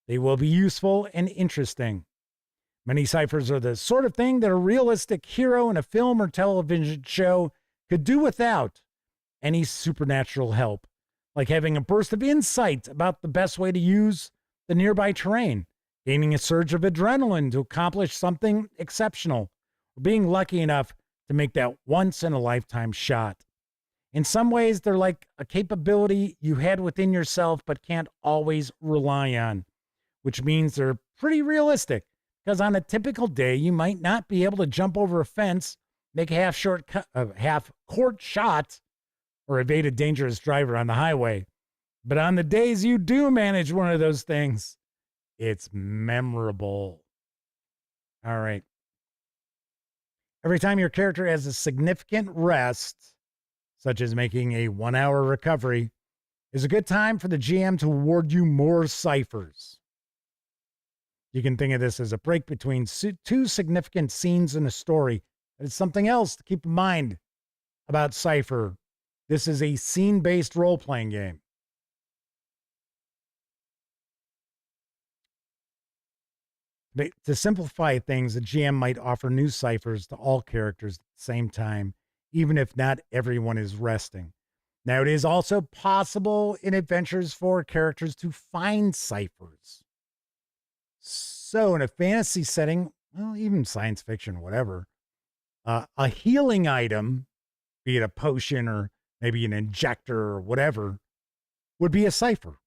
they will be useful and interesting. Many ciphers are the sort of thing that a realistic hero in a film or television show could do without any supernatural help, like having a burst of insight about the best way to use the nearby terrain, gaining a surge of adrenaline to accomplish something exceptional, or being lucky enough to make that once-in-a-lifetime shot. In some ways, they're like a capability you had within yourself but can't always rely on, which means they're pretty realistic, because on a typical day, you might not be able to jump over a fence, make a half-court shot, or evade a dangerous driver on the highway. But on the days you do manage one of those things, it's memorable. All right. Every time your character has a significant rest, such as making a 1-hour recovery, is a good time for the GM to award you more ciphers. You can think of this as a break between two significant scenes in a story. But it's something else to keep in mind about Cypher. This is a scene-based role-playing game. To simplify things, the GM might offer new ciphers to all characters at the same time, even if not everyone is resting. Now, it is also possible in adventures for characters to find ciphers. So in a fantasy setting, well, even science fiction, whatever, a healing item, be it a potion or maybe an injector or whatever, would be a cipher.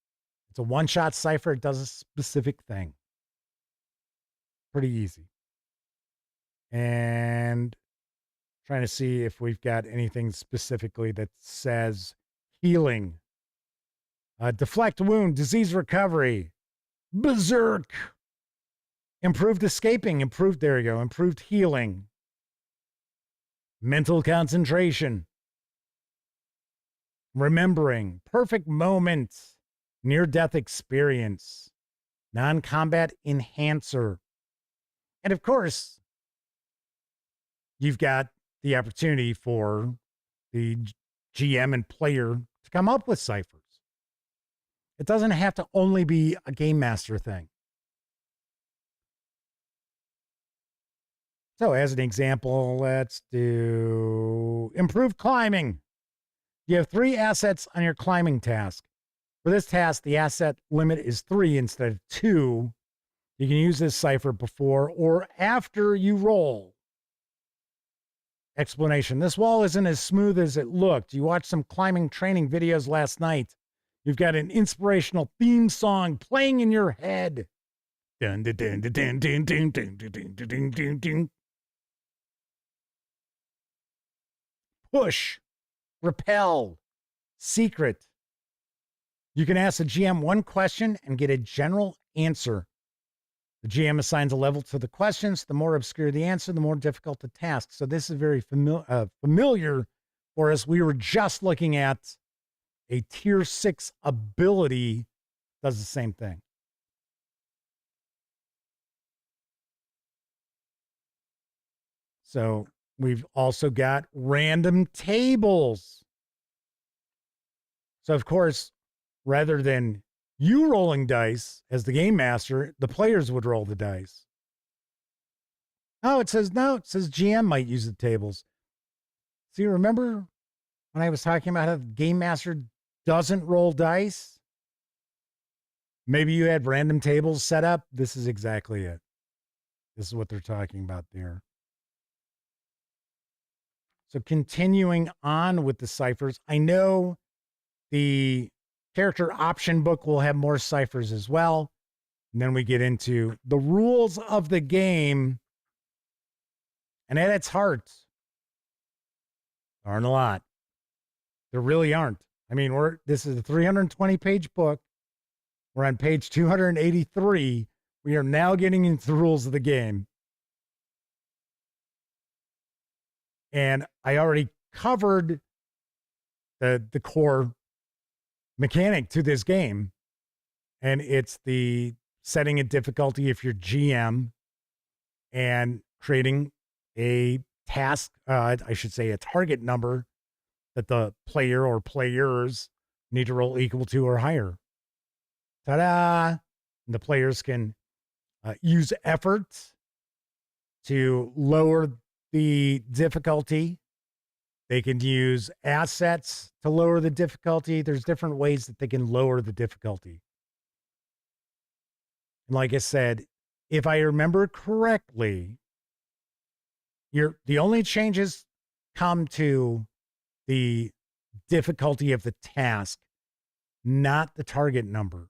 It's a one-shot cipher. It does a specific thing. Pretty easy. And trying to see if we've got anything specifically that says healing. Deflect wound, disease recovery, berserk, improved escaping, improved healing, mental concentration, remembering, perfect moment, near-death experience, non-combat enhancer. And of course, you've got the opportunity for the GM and player to come up with ciphers. It doesn't have to only be a game master thing. So as an example, let's do improved climbing. You have 3 assets on your climbing task. For this task, the asset limit is 3 instead of 2. You can use this cipher before or after you roll. Explanation. This wall isn't as smooth as it looked. You watched some climbing training videos last night. You've got an inspirational theme song playing in your head. Dun, dun, dun, dun, dun, dun, dun, dun, dun, dun, dun, dun. Push, repel, secret. You can ask the GM one question and get a general answer. The GM assigns a level to the questions. The more obscure the answer, the more difficult the task. So this is very familiar for us. We were just looking at a tier 6 ability does the same thing. So we've also got random tables. So of course, rather than you rolling dice as the game master, the players would roll the dice. Oh, it says no. It says GM might use the tables. See, remember when I was talking about how the game master doesn't roll dice? Maybe you had random tables set up. This is exactly it. This is what they're talking about there. So continuing on with the ciphers, I know the character option book will have more ciphers as well. And then we get into the rules of the game. And at its heart, Aren't a lot. There really aren't. I mean, this is a 320-page book. We're on page 283. We are now getting into the rules of the game. And I already covered the core mechanic to this game. And it's the setting a difficulty if you're GM and creating a task, I should say a target number that the player or players need to roll equal to or higher. Ta-da! And the players can use effort to lower the difficulty. They can use assets to lower the difficulty. There's different ways that they can lower the difficulty. And like I said, if I remember correctly, the only changes come to the difficulty of the task, not the target number.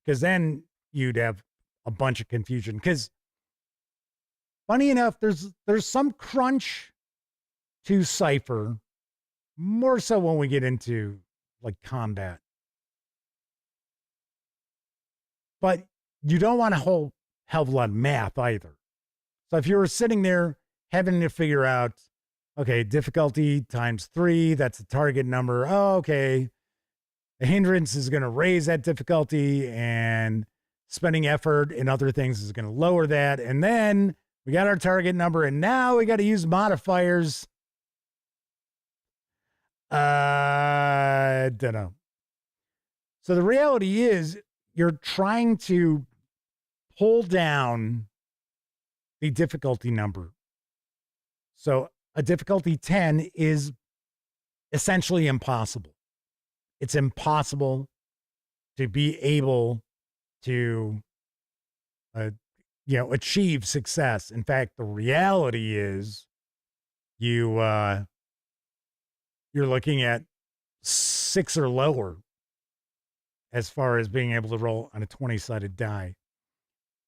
Because then you'd have a bunch of confusion. Because funny enough, there's some crunch to Cypher, more so when we get into like combat. But you don't want a whole hell of a lot of math either. So if you were sitting there having to figure out, okay, difficulty times 3, that's the target number. Oh, okay. The hindrance is going to raise that difficulty, and spending effort and other things is going to lower that. And then we got our target number, and now we got to use modifiers. I don't know. So the reality is you're trying to pull down the difficulty number. So a difficulty 10 is essentially impossible. It's impossible to be able to, achieve success. In fact, the reality is you're looking at 6 or lower as far as being able to roll on a 20-sided die.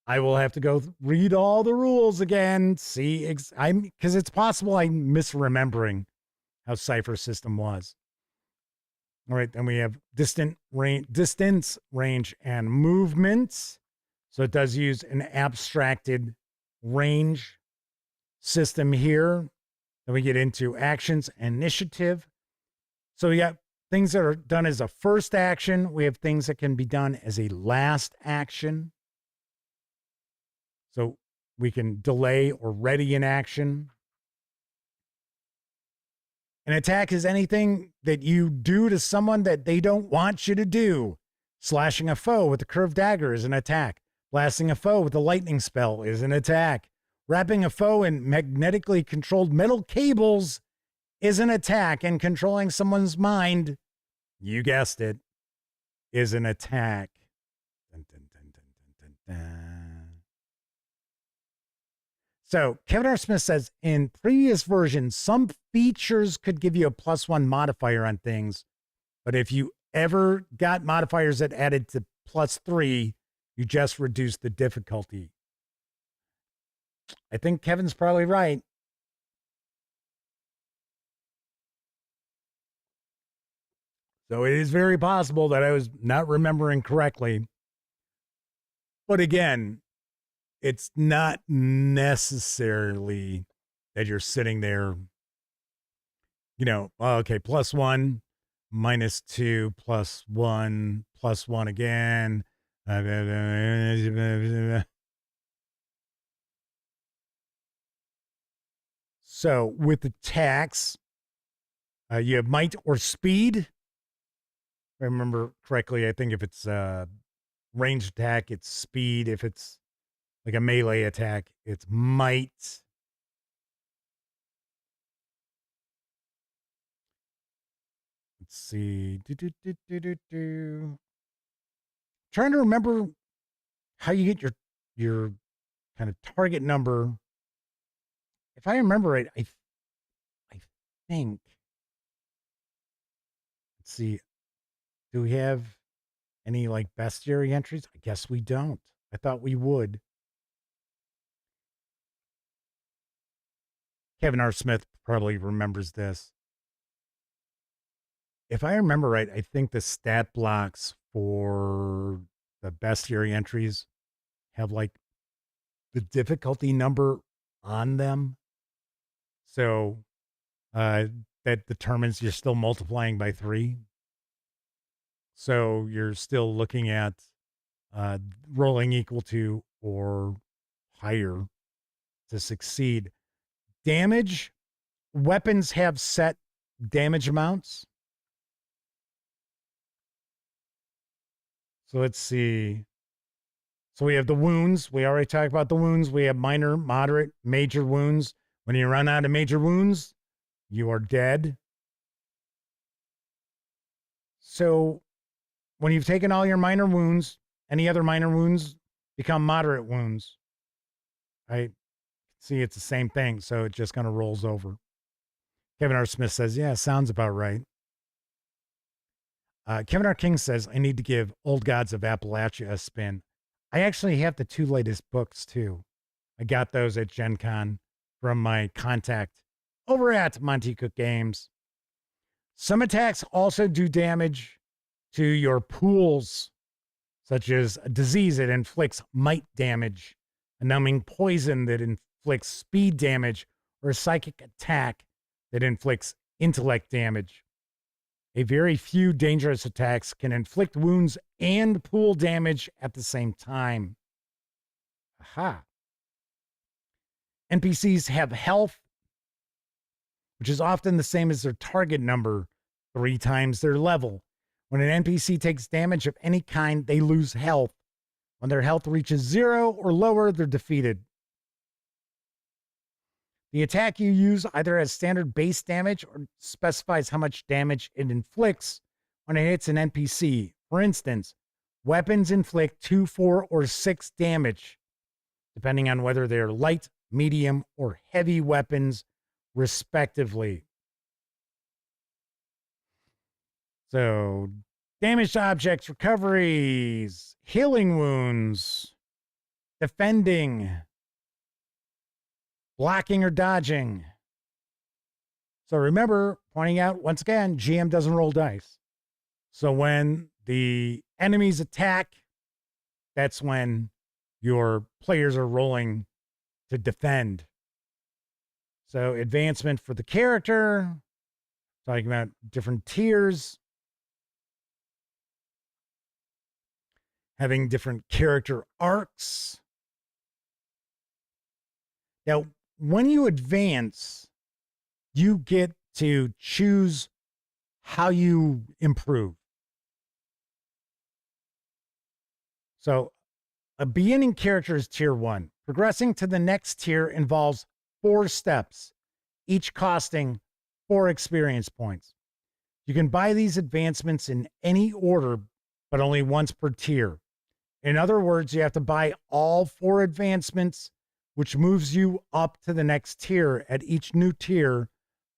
I will have to go read all the rules again, see, because it's possible I'm misremembering how Cypher's system was. All right, then we have distance, range, and movement. So it does use an abstracted range system here. Then we get into actions and initiative. So we got things that are done as a first action. We have things that can be done as a last action. So we can delay or ready an action. An attack is anything that you do to someone that they don't want you to do. Slashing a foe with a curved dagger is an attack. Blasting a foe with a lightning spell is an attack. Wrapping a foe in magnetically controlled metal cables is an attack. And controlling someone's mind, you guessed it, is an attack. Dun, dun, dun, dun, dun, dun, dun. So Kevin R. Smith says, in previous versions, some features could give you a +1 modifier on things, but if you ever got modifiers that added to +3, you just reduced the difficulty. I think Kevin's probably right. So it is very possible that I was not remembering correctly. But again, it's not necessarily that you're sitting there, okay, +1, -2, +1, +1 again. So with the attacks, you have might or speed. If I remember correctly, I think if it's ranged attack, it's speed. If it's like a melee attack, it's might. Let's see. Trying to remember how you get your kind of target number. If I remember right, I think. Let's see. Do we have any like bestiary entries? I guess we don't. I thought we would. Kevin R. Smith probably remembers this. If I remember right, I think the stat blocks for the bestiary entries have like the difficulty number on them. So that determines you're still multiplying by 3. So you're still looking at rolling equal to or higher to succeed. Damage, weapons have set damage amounts. So let's see. So we have the wounds. We already talked about the wounds. We have minor, moderate, major wounds. When you run out of major wounds, you are dead. So when you've taken all your minor wounds, any other minor wounds become moderate wounds. I see it's the same thing, so it just kind of rolls over. Kevin R. Smith says, yeah, sounds about right. Kevin R. King says, I need to give Old Gods of Appalachia a spin. I actually have the 2 latest books, too. I got those at Gen Con from my contact over at Monte Cooke Games. Some attacks also do damage to your pools, such as a disease that inflicts might damage, a numbing poison that inflicts speed damage, or a psychic attack that inflicts intellect damage. A very few dangerous attacks can inflict wounds and pool damage at the same time. Aha. NPCs have health, which is often the same as their target number, 3 times their level. When an NPC takes damage of any kind, they lose health. When their health reaches 0 or lower, they're defeated. The attack you use either has standard base damage or specifies how much damage it inflicts when it hits an NPC. For instance, weapons inflict 2, 4, or 6 damage, depending on whether they're light, medium, or heavy weapons, respectively. So, damaged objects, recoveries, healing wounds, defending, blocking or dodging. So remember, pointing out once again, GM doesn't roll dice. So when the enemies attack, that's when your players are rolling to defend. So advancement for the character, talking about different tiers, having different character arcs. Now, when you advance, you get to choose how you improve. So a beginning character is tier 1. Progressing to the next tier involves 4 steps, each costing 4 experience points. You can buy these advancements in any order, but only once per tier. In other words, you have to buy all 4 advancements, which moves you up to the next tier. At each new tier,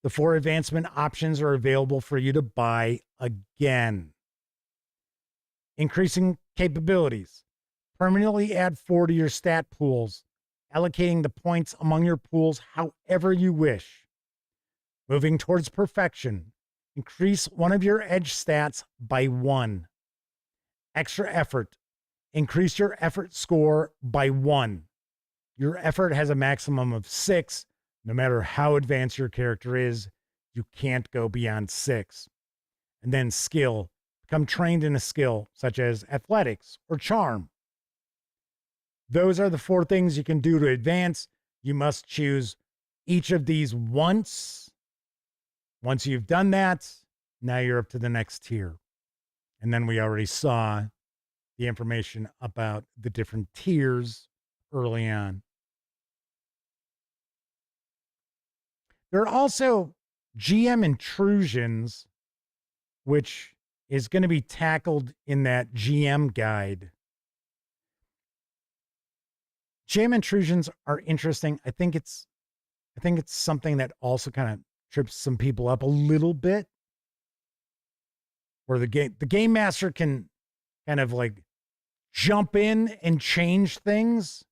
the 4 advancement options are available for you to buy again. Increasing capabilities. Permanently add 4 to your stat pools, allocating the points among your pools however you wish. Moving towards perfection. Increase one of your edge stats by 1. Extra effort. Increase your effort score by 1. Your effort has a maximum of 6. No matter how advanced your character is, you can't go beyond 6. And then skill. Become trained in a skill, such as athletics or charm. Those are the 4 things you can do to advance. You must choose each of these once. Once you've done that, now you're up to the next tier. And then we already saw the information about the different tiers early on. There are also GM intrusions, which is going to be tackled in that GM guide. GM intrusions are interesting. I think it's something that also kind of trips some people up a little bit, where the game master can kind of like jump in and change things,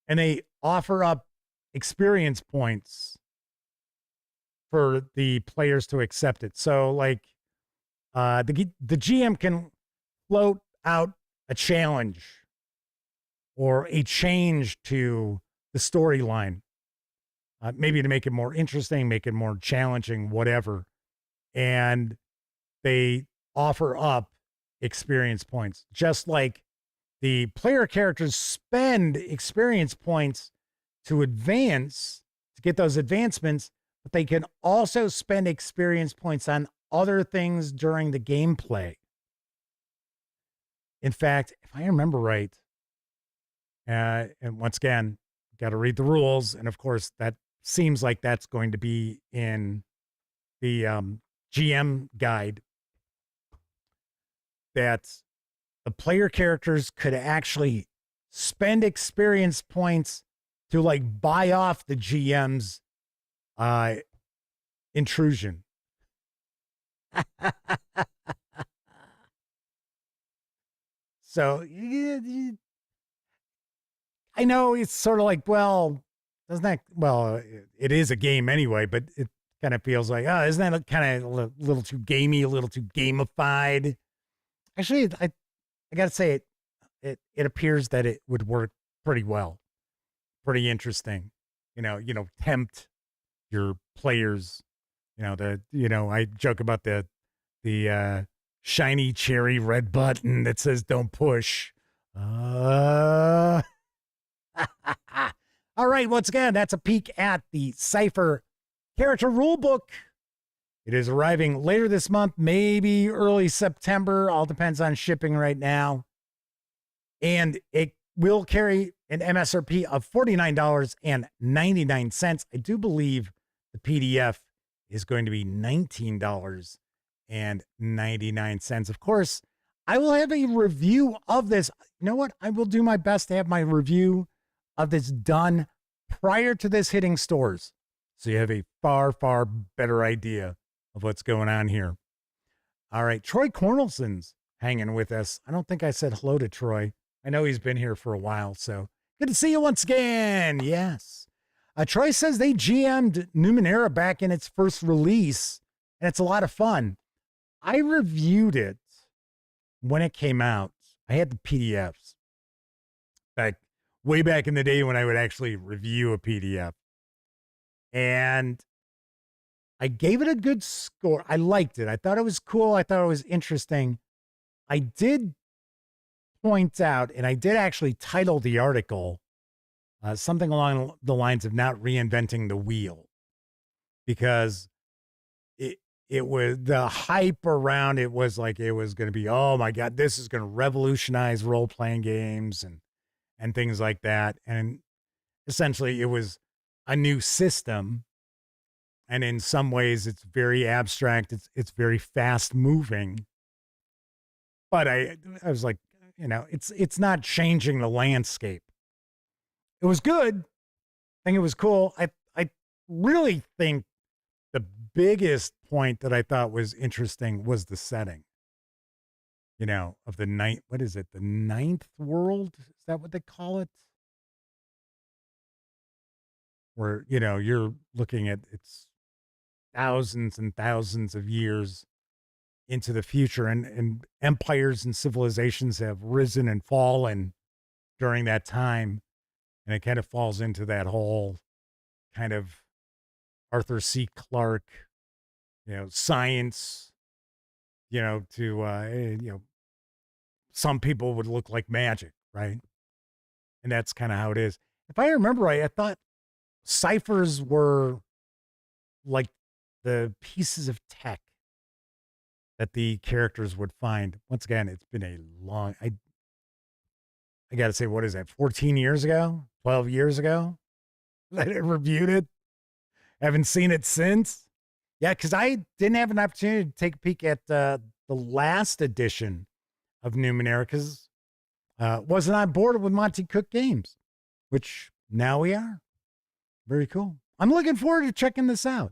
and they offer up experience points for the players to accept it. So like the GM can float out a challenge or a change to the storyline, maybe to make it more interesting, make it more challenging, whatever. And they offer up experience points, just like the player characters spend experience points to advance, to get those advancements, but they can also spend experience points on other things during the gameplay. In fact, if I remember right, and once again, got to read the rules. And of course, that seems like that's going to be in the GM guide, that the player characters could actually spend experience points to like buy off the GM's intrusion. So I know it's sort of like, well, doesn't that, well, it is a game anyway, but it kind of feels like, oh, isn't that kind of a little too gamey, a little too gamified? Actually, I got to say it appears that it would work pretty well. Pretty interesting, tempt your players, I joke about the shiny cherry red button that says don't push. All right, once again, that's a peek at the Cypher Character Rulebook. It is arriving later this month, maybe early September. All depends on shipping right now. And it will carry an MSRP of $49.99. I do believe the PDF is going to be $19.99. Of course, I will have a review of this. You know what? I will do my best to have my review of this done prior to this hitting stores, so you have a far, far better idea of what's going on here. All right, Troy Cornelson's hanging with us. I don't think I said hello to Troy. I know he's been here for a while, so good to see you once again. Yes. Troy says they GM'd Numenera back in its first release, and it's a lot of fun. I reviewed it when it came out. I had the PDFs way back in the day when I would actually review a PDF. And I gave it a good score. I liked it. I thought it was cool. I thought it was interesting. I did point out, and I did actually title the article something along the lines of not reinventing the wheel, because it was the hype around it was like it was going to be, oh my God, this is going to revolutionize role-playing games and things like that. And essentially it was a new system. And in some ways it's very abstract. It's very fast moving. But I was like, it's not changing the landscape. It was good. I think it was cool. I really think the biggest point that I thought was interesting was the setting, of the ninth, what is it? The ninth world? Is that what they call it? Where, you're looking at it's thousands and thousands of years into the future, and empires and civilizations have risen and fallen during that time. And it kind of falls into that whole kind of Arthur C. Clarke, science, to, some people would look like magic, right? And that's kind of how it is. If I remember right, I thought ciphers were like the pieces of tech that the characters would find. Once again, it's been a long, I got to say, what is that, 14 years ago, 12 years ago that I reviewed it? Haven't seen it since. Yeah, because I didn't have an opportunity to take a peek at the last edition of Numenera, because wasn't on board with Monte Cooke Games, which now we are. Very cool. I'm looking forward to checking this out.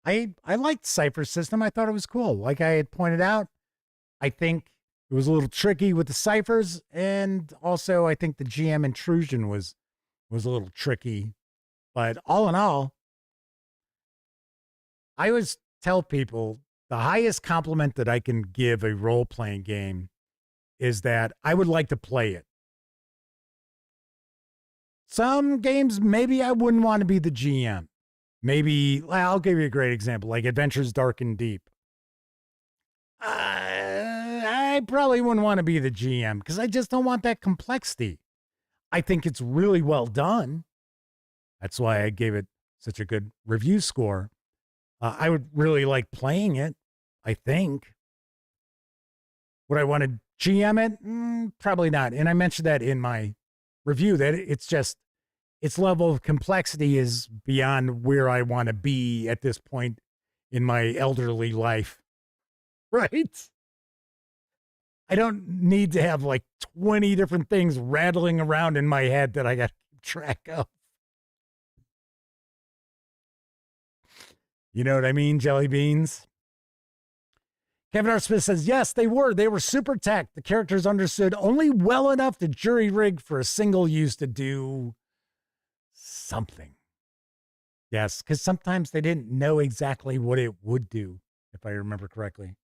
I liked Cypher's system. I thought it was cool. Like I had pointed out, I think it was a little tricky with the ciphers, and also I think the GM intrusion was a little tricky But all in all, I always tell people the highest compliment that I can give a role-playing game is that I would like to play it. Some games, maybe I wouldn't want to be the GM. Maybe, I'll give you a great example, like Adventures Dark and Deep. I probably wouldn't want to be the GM because I just don't want that complexity. I think it's really well done. That's why I gave it such a good review score. I would really like playing it, I think. Would I want to GM it? Probably not. And I mentioned that in my review, that its level of complexity is beyond where I want to be at this point in my elderly life. Right? I don't need to have like 20 different things rattling around in my head that I got to keep track of. You know what I mean, jelly beans? Kevin R. Smith says, yes, they were. They were super tech. The characters understood only well enough to jury rig for a single use to do something. Yes, because sometimes they didn't know exactly what it would do, if I remember correctly.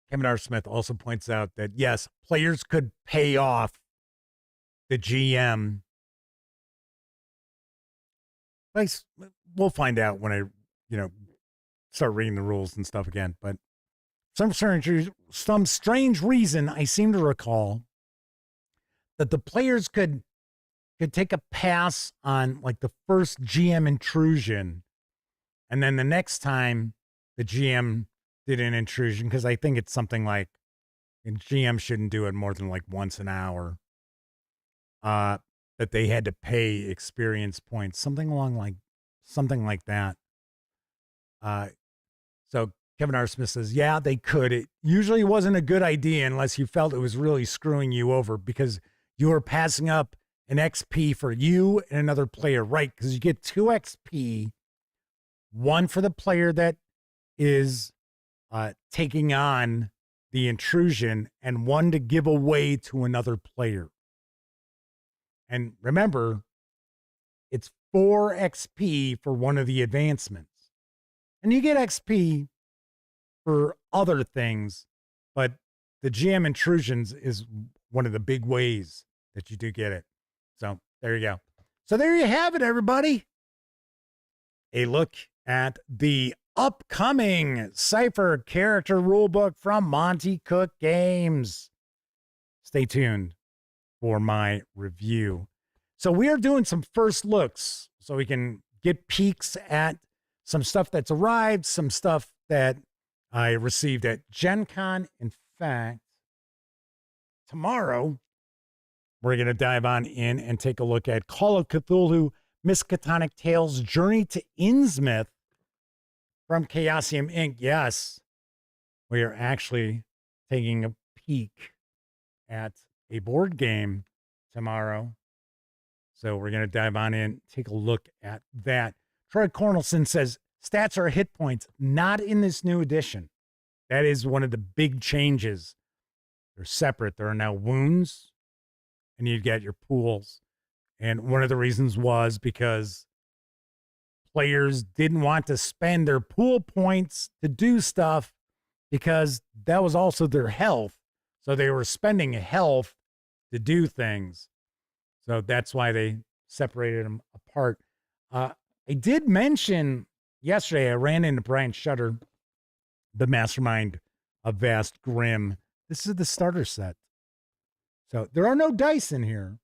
Kevin R. Smith also points out that, yes, players could pay off the GM. We'll find out when I, start reading the rules and stuff again. But some strange reason, I seem to recall that the players could take a pass on like the first GM intrusion, and then the next time the GM did an intrusion, because I think it's something like, and GM shouldn't do it more than like once an hour, that they had to pay experience points, something like that. So Kevin R. Smith says, yeah, they could. It usually wasn't a good idea unless you felt it was really screwing you over because you were passing up an XP for you and another player, right? Because you get 2 XP, one for the player that is taking on the intrusion and one to give away to another player. And remember, it's 4 XP for one of the advancements. And you get XP for other things, but the GM intrusions is one of the big ways that you do get it. So there you go. So there you have it, everybody. A look at the upcoming Cypher Character Rulebook from Monte Cooke Games. Stay tuned for my review. So we are doing some first looks so we can get peeks at some stuff that's arrived, some stuff that I received at Gen Con. In fact, tomorrow we're going to dive on in and take a look at Call of Cthulhu Miskatonic Tales Journey to Innsmouth from Chaosium Inc. Yes, we are actually taking a peek at a board game tomorrow. So we're going to dive on in, take a look at that. Troy Cornelson says, stats are hit points, not in this new edition. That is one of the big changes. They're separate. There are now wounds, and you get your pools. And one of the reasons was because players didn't want to spend their pool points to do stuff because that was also their health. So they were spending health to do things. So that's why they separated them apart. I did mention yesterday, I ran into Brian Shutter, the mastermind of Vast Grim. This is the starter set. So there are no dice in here,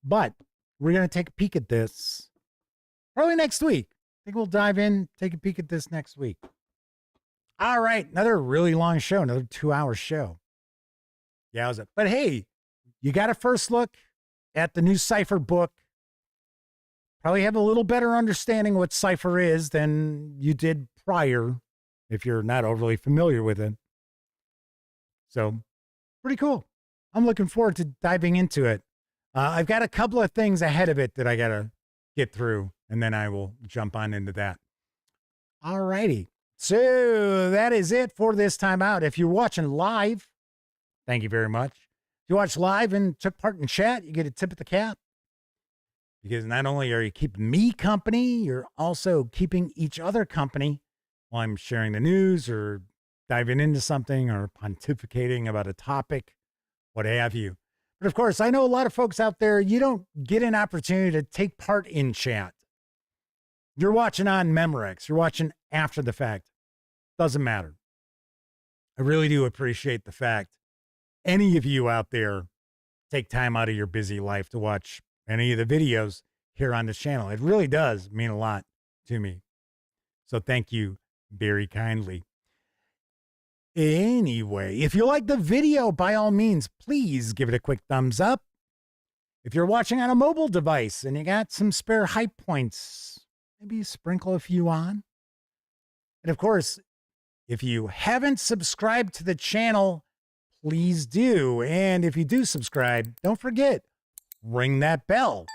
but we're going to take a peek at this probably next week. I think we'll dive in, take a peek at this next week. All right, another really long show, another 2-hour show. Yowza. But hey, you got a first look at the new Cypher book. Probably have a little better understanding what Cypher is than you did prior, if you're not overly familiar with it. So, pretty cool. I'm looking forward to diving into it. I've got a couple of things ahead of it that I got to get through, and then I will jump on into that. All righty. So, that is it for this time out. If you're watching live, Thank you very much. If you watched live and took part in chat, you get a tip of the cap. Because not only are you keeping me company, you're also keeping each other company while I'm sharing the news or diving into something or pontificating about a topic, what have you. But of course, I know a lot of folks out there, you don't get an opportunity to take part in chat. You're watching on Memorex. You're watching after the fact. Doesn't matter. I really do appreciate the fact any of you out there take time out of your busy life to watch any of the videos here on this channel. It really does mean a lot to me. So thank you very kindly. Anyway, if you like the video, by all means, please give it a quick thumbs up. If you're watching on a mobile device and you got some spare hype points, maybe sprinkle a few on. And of course, if you haven't subscribed to the channel, please do. And if you do subscribe, don't forget, ring that bell,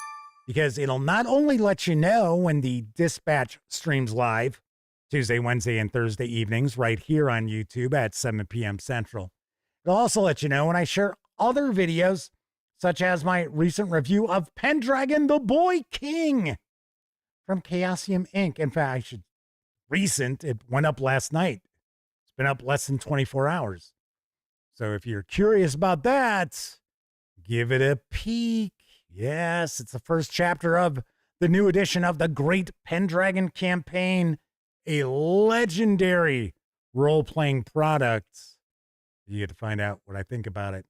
because it'll not only let you know when the Dispatch streams live Tuesday, Wednesday, and Thursday evenings right here on YouTube at 7 p.m. Central. It'll also let you know when I share other videos, such as my recent review of Pendragon the Boy King from Chaosium Inc. In fact, it went up last night. It's been up less than 24 hours. So if you're curious about that, give it a peek. Yes, it's the first chapter of the new edition of the Great Pendragon Campaign, a legendary role-playing product. You get to find out what I think about it.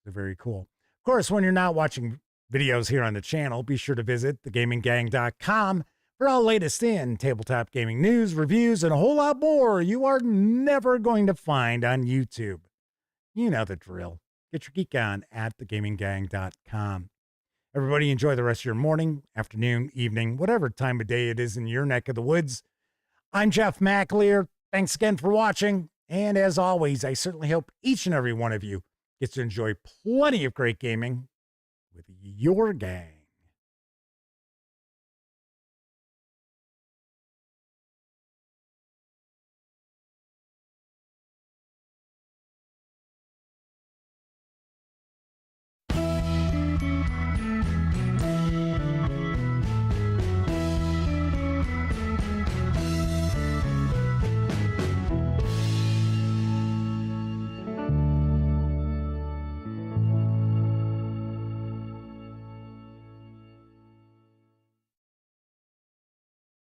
They're very cool. Of course, when you're not watching videos here on the channel, be sure to visit thegaminggang.com for all latest in tabletop gaming news, reviews, and a whole lot more you are never going to find on YouTube. You know the drill. Get your geek on at thegaminggang.com. Everybody enjoy the rest of your morning, afternoon, evening, whatever time of day it is in your neck of the woods. I'm Jeff McAleer. Thanks again for watching. And as always, I certainly hope each and every one of you gets to enjoy plenty of great gaming with your gang.